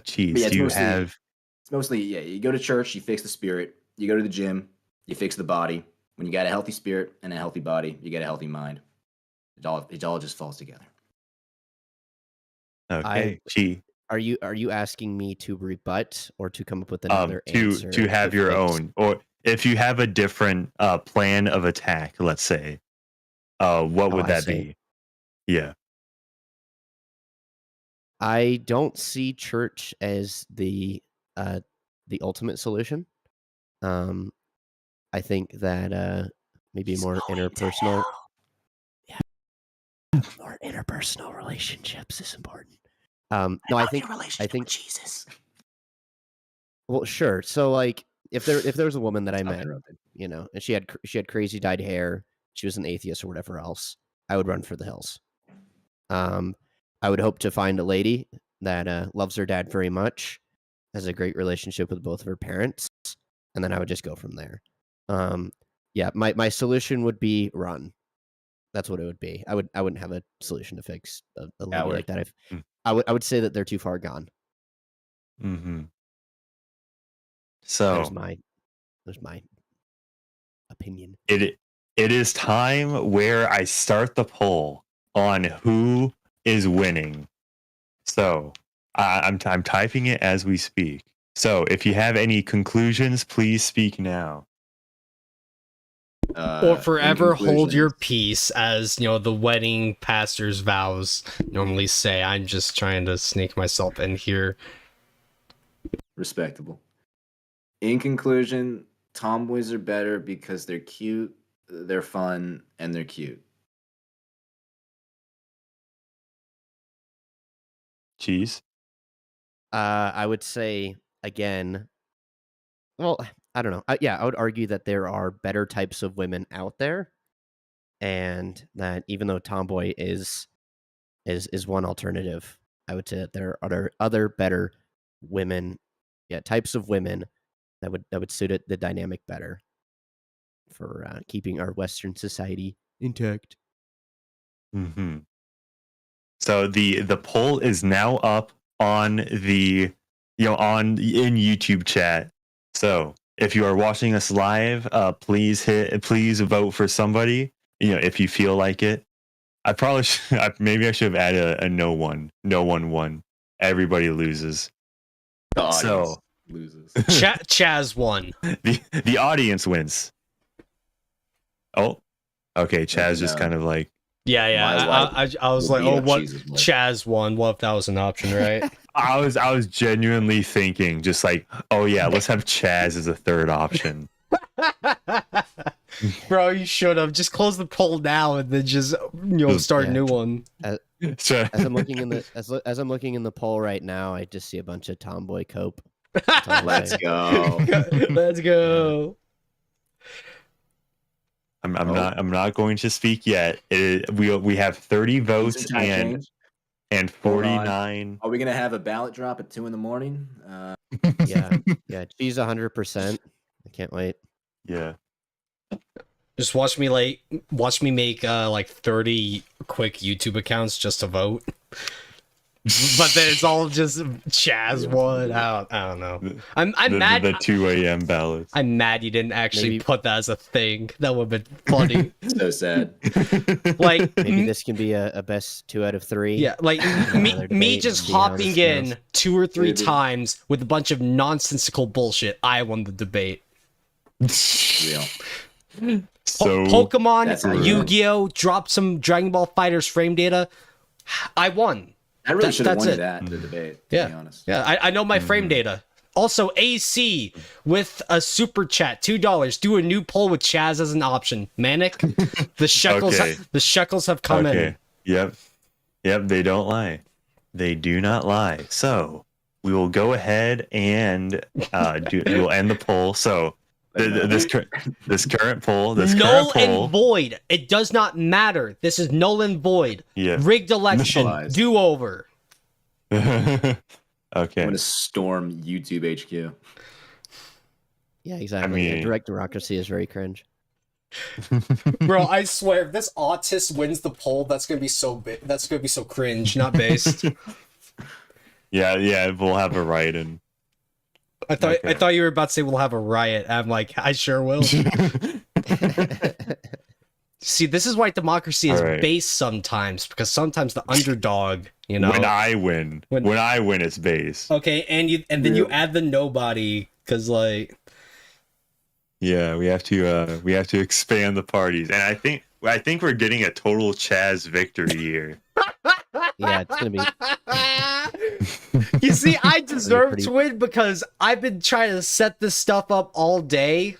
Cheese, But yeah, do you have? It's mostly, yeah, you go to church, you fix the spirit. You go to the gym, you fix the body. When you got a healthy spirit and a healthy body, you get a healthy mind. It all just falls together. Okay, Are you asking me to rebut or to come up with another answer? To have your own, or if you have a different plan of attack, let's say, what would that be? Yeah. I don't see church as the ultimate solution. I think that maybe more interpersonal. Yeah, more interpersonal relationships is important. No, I think with Jesus. Well, sure. So, like, if there was a woman that I met, you know, and she had crazy dyed hair, she was an atheist or whatever else, I would run for the hills. I would hope to find a lady that loves her dad very much, has a great relationship with both of her parents, and then I would just go from there. Yeah, my solution would be run. That's what it would be. I wouldn't have a solution to fix a lady like that. I would say that they're too far gone. Mm-hmm. So there's my opinion. It is time where I start the poll on who is winning. So I'm typing it as we speak. So if you have any conclusions, please speak now. Or forever hold your peace, as you know the wedding pastor's vows normally say. I'm just trying to sneak myself in here. Respectable. In conclusion, tomboys are better because they're cute, they're fun, and they're cute. Cheese? I would say, again, well, I don't know. I would argue that there are better types of women out there, and that even though tomboy is one alternative, I would say that there are other better women, types of women that would suit it, the dynamic better for keeping our Western society intact. Mm-hmm. So the poll is now up on the in YouTube chat. So if you are watching us live, please vote for somebody. If you feel like it. I probably maybe I should have added a no one. No one won. Everybody loses. The audience loses. Chaz won. The audience wins. Oh, okay. Chaz just kind of like. Yeah. I was like, oh, what? Chaz won. What if that was an option, right? I was genuinely thinking, just like, oh yeah, let's have Chaz as a third option. Bro, you should have just closed the poll now and then just start a new one. As I'm looking in the poll right now, I just see a bunch of tomboy cope. Let's go. Let's go. I'm not going to speak yet. We have 30 votes and 49. Are we gonna have a ballot drop at 2 a.m? Yeah. She's 100%. I can't wait. Yeah. Just watch me make like 30 quick YouTube accounts just to vote. but then it's all just Chaz one. I don't know. I'm mad. The 2 a.m. ballads. I'm mad you didn't actually Maybe- put that as a thing. That would have been funny. So sad. Like Maybe this can be a best 2 out of 3. yeah, like Another me debate just and see how hopping this in goes. 2 or 3 Maybe. times with a bunch of nonsensical bullshit. I won the debate. Real. So Pokemon, That's how you Yu-Gi-Oh, dropped some Dragon Ball Fighters frame data. I won. I really That- should have that's wanted it. that in the debate, to Yeah. be honest. Yeah, I know my Mm-hmm. frame data. Also, AC with a super chat, $2. Do a new poll with Chaz as an option. Manic, the shekels, Okay. the shekels have come in. Yep. They don't lie. They do not lie. So we will go ahead and we'll end the poll. So this current poll, Null and void. It does not matter. This is null and void. Yeah. Rigged election. Lies. Do over. Okay. I'm gonna storm YouTube HQ. Yeah, exactly. Yeah, mean- direct democracy is very cringe. Bro, I swear, if this autist wins the poll, that's gonna be so big. That's gonna be so cringe, not based. Yeah, we'll have a riot and I thought Okay. I thought you were about to say we'll have a riot. I'm like, I sure will. See, this is why democracy is All right. based sometimes, because sometimes the underdog, you know. when I win, when I win, it's base. Okay, and then you add the nobody, because like, Yeah, we have to expand the parties, and I think we're getting a total Chaz victory here. Yeah, it's gonna be. you see, I deserve pretty- to win because I've been trying to set this stuff up all day.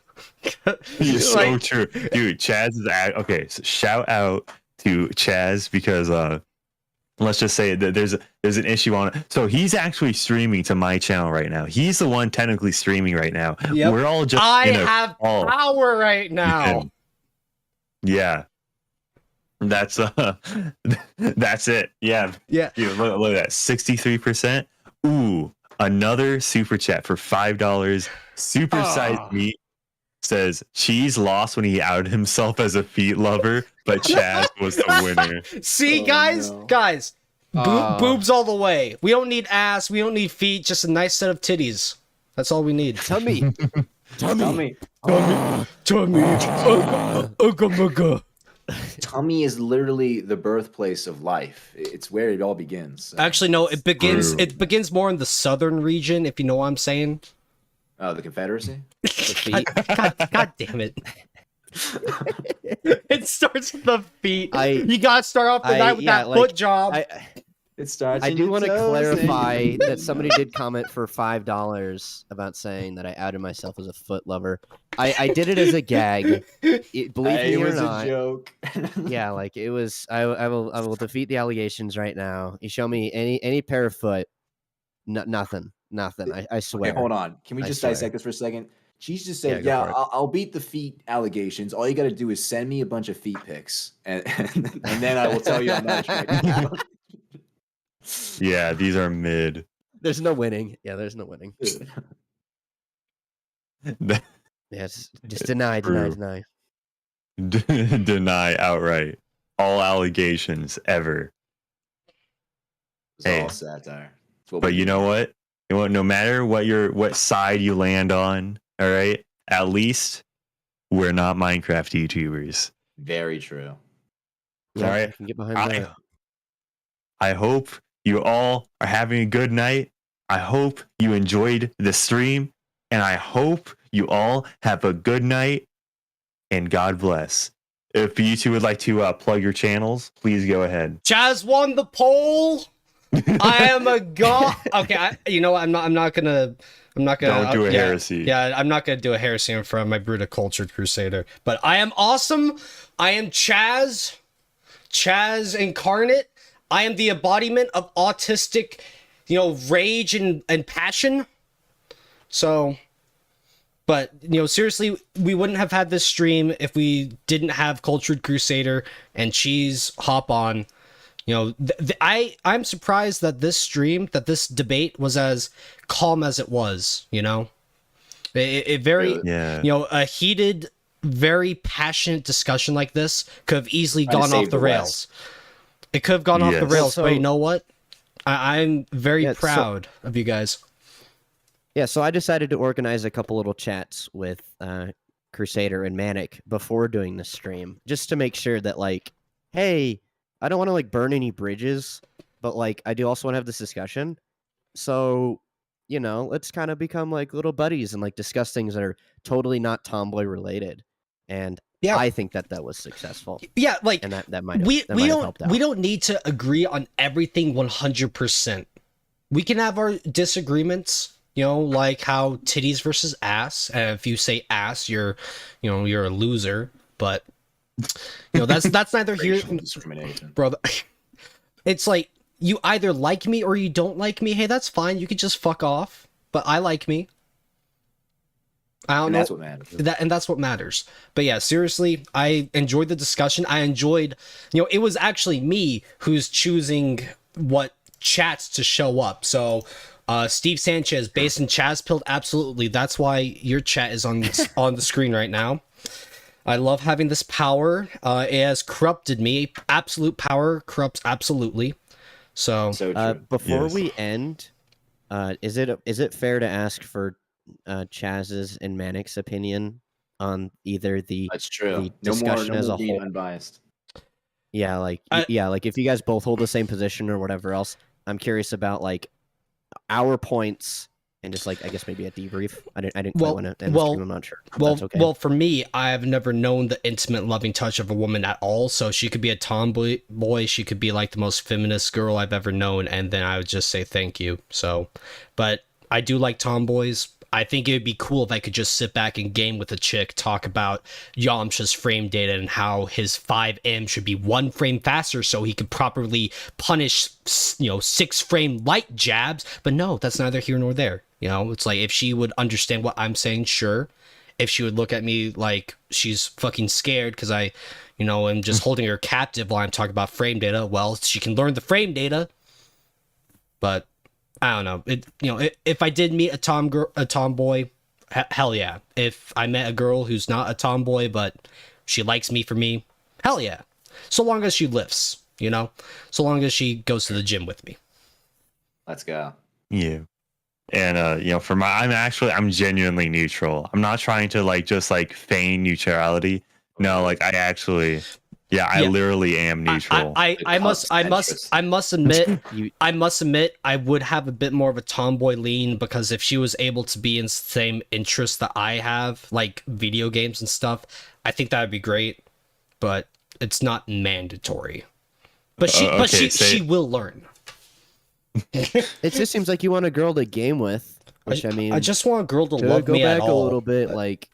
You're so Like- true, dude. Chaz is okay. So shout out to Chaz because let's just say that there's an issue on it. So he's actually streaming to my channel right now. He's the one technically streaming right now. Yep. We're all just I in a have call. power right now. Yeah. That's that's it. Yeah. Yeah. Dude, look at that. 63%. Ooh, another super chat for $5. Super sized meat says Cheese lost when he outed himself as a feet lover, but Chaz was the winner. See, Oh, guys, no. guys, Oh. boobs all the way. We don't need ass. We don't need feet. Just a nice set of titties. That's all we need. Tummy. Tell me, Tummy. tummy is literally the birthplace of life. It's where it all begins. So. Actually, no. It begins. True. It begins more in the southern region, if you know what I'm saying. Oh, the Confederacy. The feet. God damn it! It starts with the feet. I- you gotta start off the I- night with yeah, that like, foot job. It starts. I in do your want to toes, clarify that somebody did comment for $5 about saying that I outed myself as a foot lover. I did it as a gag. Believe me It or was a not. joke. Yeah, like it was. I will defeat the allegations right now. You show me any pair of foot, nothing. I swear. Okay, hold on. Can we I just swear. dissect this for a second? She's just Yeah, said, go "Yeah, for it. I'll beat the feet allegations. All you got to do is send me a bunch of feet pics, and then I will tell you I'm not a Yeah, these are mid. There's no winning. Yeah, there's no winning. Yeah, just deny. True. Deny outright all allegations ever. It's Hey. all satire. It's what But we you do. know what? No matter what side you land on, all right, at least we're not Minecraft YouTubers. Very true. Yeah, All right. I can get behind I, that. I hope you all are having a good night. I hope you enjoyed the stream, and I hope you all have a good night, and God bless. If you two would like to plug your channels, please go ahead. Chaz won the poll. I am a god. Okay, you know what? I'm not gonna. Don't do a yeah, heresy. Yeah, I'm not gonna do a heresy in front of my Bruta Cultured Crusader. But I am awesome. I am Chaz incarnate. I am the embodiment of autistic, rage and passion. So, but seriously, we wouldn't have had this stream if we didn't have Cultured Crusader and Cheese hop on. I'm surprised that this debate was as calm as it was. It very, Really? Yeah. a heated, very passionate discussion like this could have easily Trying to gone off save the the rails. It could have gone off the Yes. rails, but Also- you know what? I'm very Yeah, so- proud of you guys. Yeah, so I decided to organize a couple little chats with Crusader and Manic before doing the stream, just to make sure that, like, hey, I don't want to like burn any bridges, but like I do also want to have this discussion. So, let's kind of become like little buddies and like discuss things that are totally not tomboy related. And Yeah. I think that was successful, Yeah, like and that might have we don't helped out. we don't need to agree on everything 100%. We can have our disagreements, like how titties versus ass. And if you say ass, you're a loser. But that's neither here. Racial discrimination. Brother. It's like you either like me or you don't like me. Hey, that's fine. You could just fuck off. But I like me. I don't And know. that's what matters. That's what matters. But yeah, seriously, I enjoyed the discussion. I enjoyed, it was actually me who's choosing what chats to show up. So, Steve Sanchez, based in Chaspilled, absolutely. That's why your chat is on the screen right now. I love having this power. It has corrupted me. Absolute power corrupts absolutely. So So true. Before Yes. we end, is it fair to ask for Chaz's and Manic's opinion on either the That's true. the No discussion more as a being whole? unbiased. Yeah, like like if you guys both hold the same position or whatever else, I'm curious about like our points and just like I guess maybe a debrief. I didn't quite want to end the stream. I'm not sure. But that's okay. Well, for me, I've never known the intimate, loving touch of a woman at all. So she could be a tomboy, she could be like the most feminist girl I've ever known, and then I would just say thank you. So, but I do like tomboys. I think it would be cool if I could just sit back and game with a chick, talk about Yamcha's frame data and how his 5M should be 1 frame faster so he could properly punish, 6 frame light jabs. But no, that's neither here nor there. It's like if she would understand what I'm saying, sure. If she would look at me like she's fucking scared because I, am just holding her captive while I'm talking about frame data, well, she can learn the frame data. But I don't know. If I did meet a tomboy, hell yeah. If I met a girl who's not a tomboy but she likes me for me, hell yeah. So long as she lifts, so long as she goes to the gym with me. Let's go. Yeah. And I'm genuinely neutral. I'm not trying to just feign neutrality. No, I actually, I literally am neutral. I must admit I must admit I would have a bit more of a tomboy lean, because if she was able to be in the same interests that I have, like video games and stuff, I think that would be great. But it's not mandatory. But she will learn. It just seems like you want a girl to game with, which I mean, I just want a girl to love go me back at all. a little bit. Like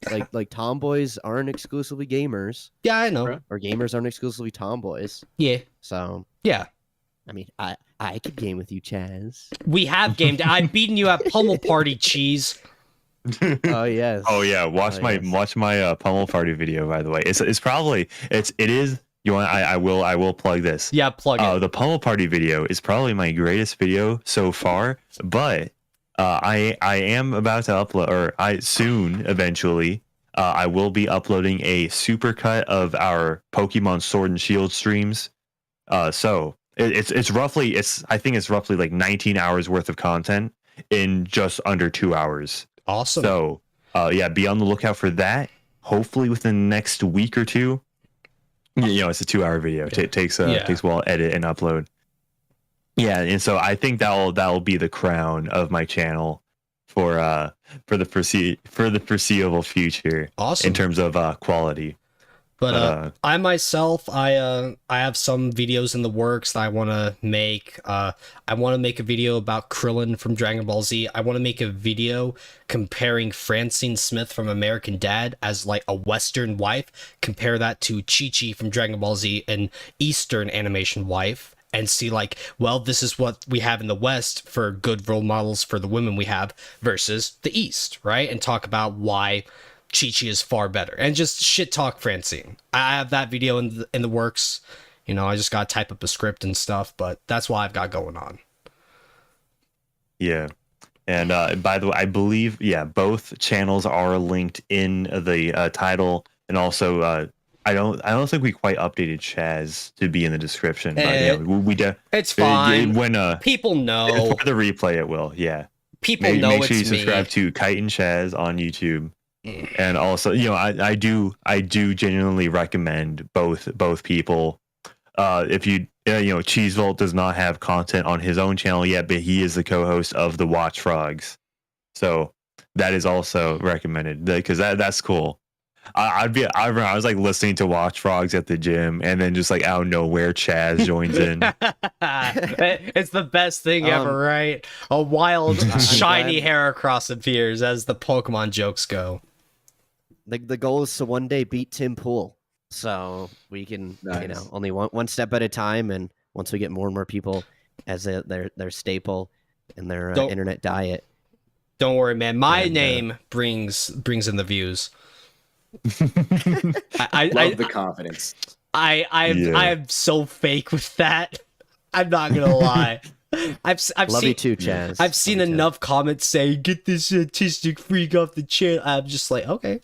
tomboys aren't exclusively gamers, Yeah, I know. or gamers aren't exclusively tomboys. Yeah, So yeah. I mean, I could game with you, Chaz. We have gamed. I've beaten you at Pummel Party, cheese. Oh yes. Oh yeah, watch my pummel party video. By the way, it is. You want? I will plug this. Yeah, plug it. The pummel party video is probably my greatest video so far. But I am about to upload, or eventually, I will be uploading a supercut of our Pokemon Sword and Shield streams. So it's roughly like 19 hours worth of content in just under 2 hours. Awesome. So, be on the lookout for that. Hopefully, within the next week or two. It's a 2-hour video. It takes a while to edit and upload. Yeah, and so I think that'll be the crown of my channel for the foreseeable future. Awesome. In terms of quality. But I myself, I have some videos in the works that I want to make. I want to make a video about Krillin from Dragon Ball Z. I want to make a video comparing Francine Smith from American Dad as like a Western wife. Compare that to Chi-Chi from Dragon Ball Z, an Eastern animation wife, and see this is what we have in the West for good role models for the women we have versus the East, right? And talk about why Chi-Chi is far better, and just shit talk Francine. I have that video in the works. I just gotta type up a script and stuff, but that's what I've got going on. Yeah. And by the way, I believe both channels are linked in the title, and also I don't think we quite updated Chaz to be in the description, but It's fine. When People know. for the replay, it will. Yeah. People know Make it's sure you me. subscribe to Kite and Chaz on YouTube. And also, I do genuinely recommend both people. If Cheese Vault does not have content on his own channel yet, but he is the co-host of the Watch Frogs, so that is also recommended because that's cool. I was like listening to Watch Frogs at the gym, and then just like out of nowhere, Chaz joins in. It's the best thing ever, right? A wild, shiny Heracross appears, as the Pokemon jokes go. The goal is to one day beat Tim Pool, so we can only one step at a time, and once we get more and more people as their staple in their internet diet. Don't worry, man. My name brings in the views. I love the confidence. I'm so fake with that. I'm not gonna lie. I've love seen you too, Chaz. I've seen enough comments saying "get this autistic freak off the channel." I'm just like, okay,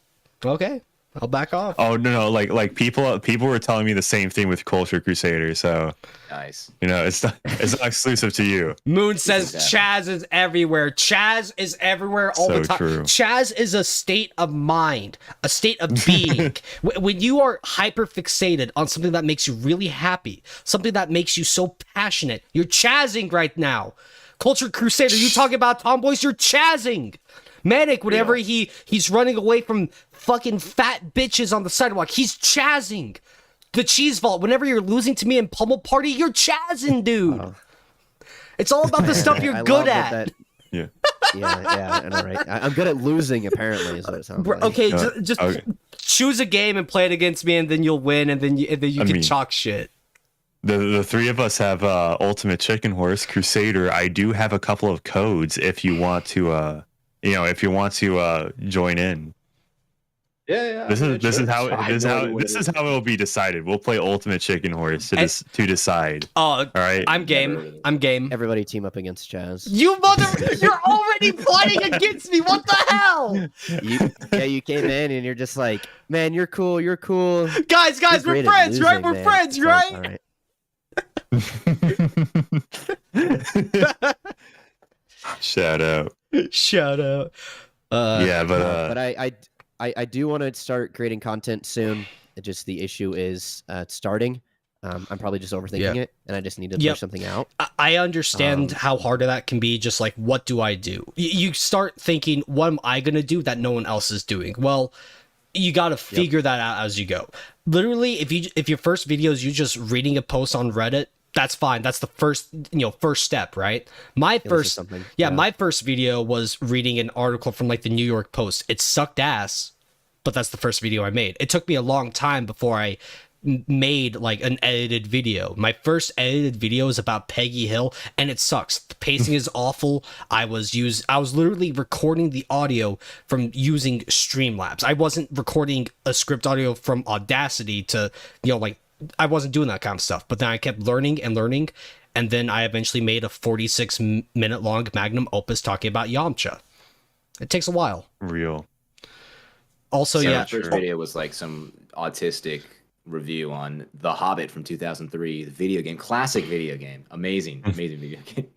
I'll back off. Oh no, like people were telling me the same thing with Culture Crusader. So nice. It's not exclusive to you. Moon says Chaz is everywhere. Chaz is everywhere all the time. True. Chaz is a state of mind, a state of being. When you are hyper fixated on something that makes you really happy, something that makes you so passionate, you're chazzing right now. Culture Crusader, you talking about tomboys, you're chazzing. Manic, whenever he's running away from fucking fat bitches on the sidewalk, he's chazzing. The Cheese Vault, whenever you're losing to me in Pummel Party, you're chazzing, dude. It's all about the stuff you're good at. Yeah. Yeah, I know, right? I'm good at losing, apparently, is what it sounds like. Okay, just choose a game and play it against me, and then you'll win, and then you can chalk shit. The three of us have Ultimate Chicken Horse, Crusader. I do have a couple of codes if you want to join in. Yeah. This is how it will be decided. We'll play Ultimate Chicken Horse to decide. Oh, all right. I'm game. Everybody team up against Chaz. You're already plotting against me. What the hell? You came in and you're just like, man, you're cool. Guys, we're friends, right? We're friends, right? All right. Shout out. But I do want to start creating content soon. Just the issue is starting. I'm probably just overthinking it, and I just need to push something out. I understand how hard that can be. Just like, what do I do? You start thinking, what am I gonna do that no one else is doing? Well, you got to figure that out as you go. Literally, if your first video is you just reading a post on Reddit, that's fine. That's the first step, right? My first video was reading an article from like the New York Post. It sucked ass, but that's the first video I made. It took me a long time before I made like an edited video. My first edited video is about Peggy Hill, and it sucks. The pacing is awful. I was literally recording the audio from using Streamlabs. I wasn't recording a script audio from Audacity to, I wasn't doing that kind of stuff. But then I kept learning, and then I eventually made a 46-minute long magnum opus talking about Yamcha. It takes a while. Real. Also, My first video was like some autistic review on The Hobbit from 2003, the video game, classic video game, amazing video game.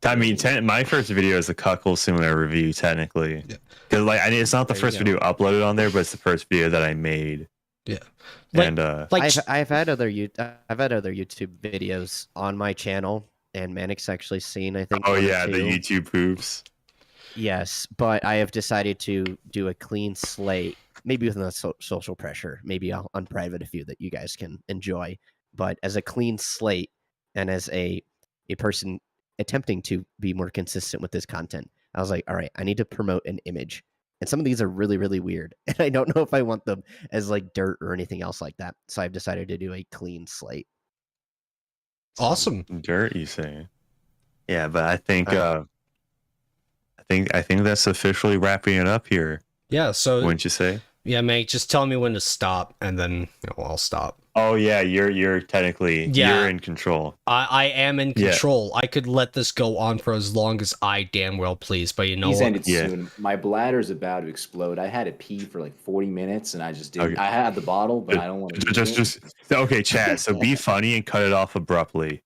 My first video is a Cuckold Simulator review, technically, because it's not the first video uploaded on there, but it's the first video that I made. Yeah, and I've had other YouTube videos on my channel, and Manic's actually seen, I think. Oh yeah, the YouTube poops. Yes, but I have decided to do a clean slate. Maybe with no social pressure. Maybe I'll unprivate a few that you guys can enjoy. But as a clean slate and as a person attempting to be more consistent with this content, I was like, all right, I need to promote an image. And some of these are really, really weird. And I don't know if I want them as like dirt or anything else like that. So I've decided to do a clean slate. Awesome. Dirt, you say? Yeah, but I think I think that's officially wrapping it up here. Yeah, so wouldn't you say? Yeah, mate, just tell me when to stop, and then I'll stop. Oh yeah, you're technically you're in control. I am in control. I could let this go on for as long as I damn well please, but you know He's what? ended soon. My bladder's about to explode. I had to pee for like 40 minutes, and I just didn't. Okay. I had the bottle, but I don't want to. Just okay, Chad. So be funny and cut it off abruptly.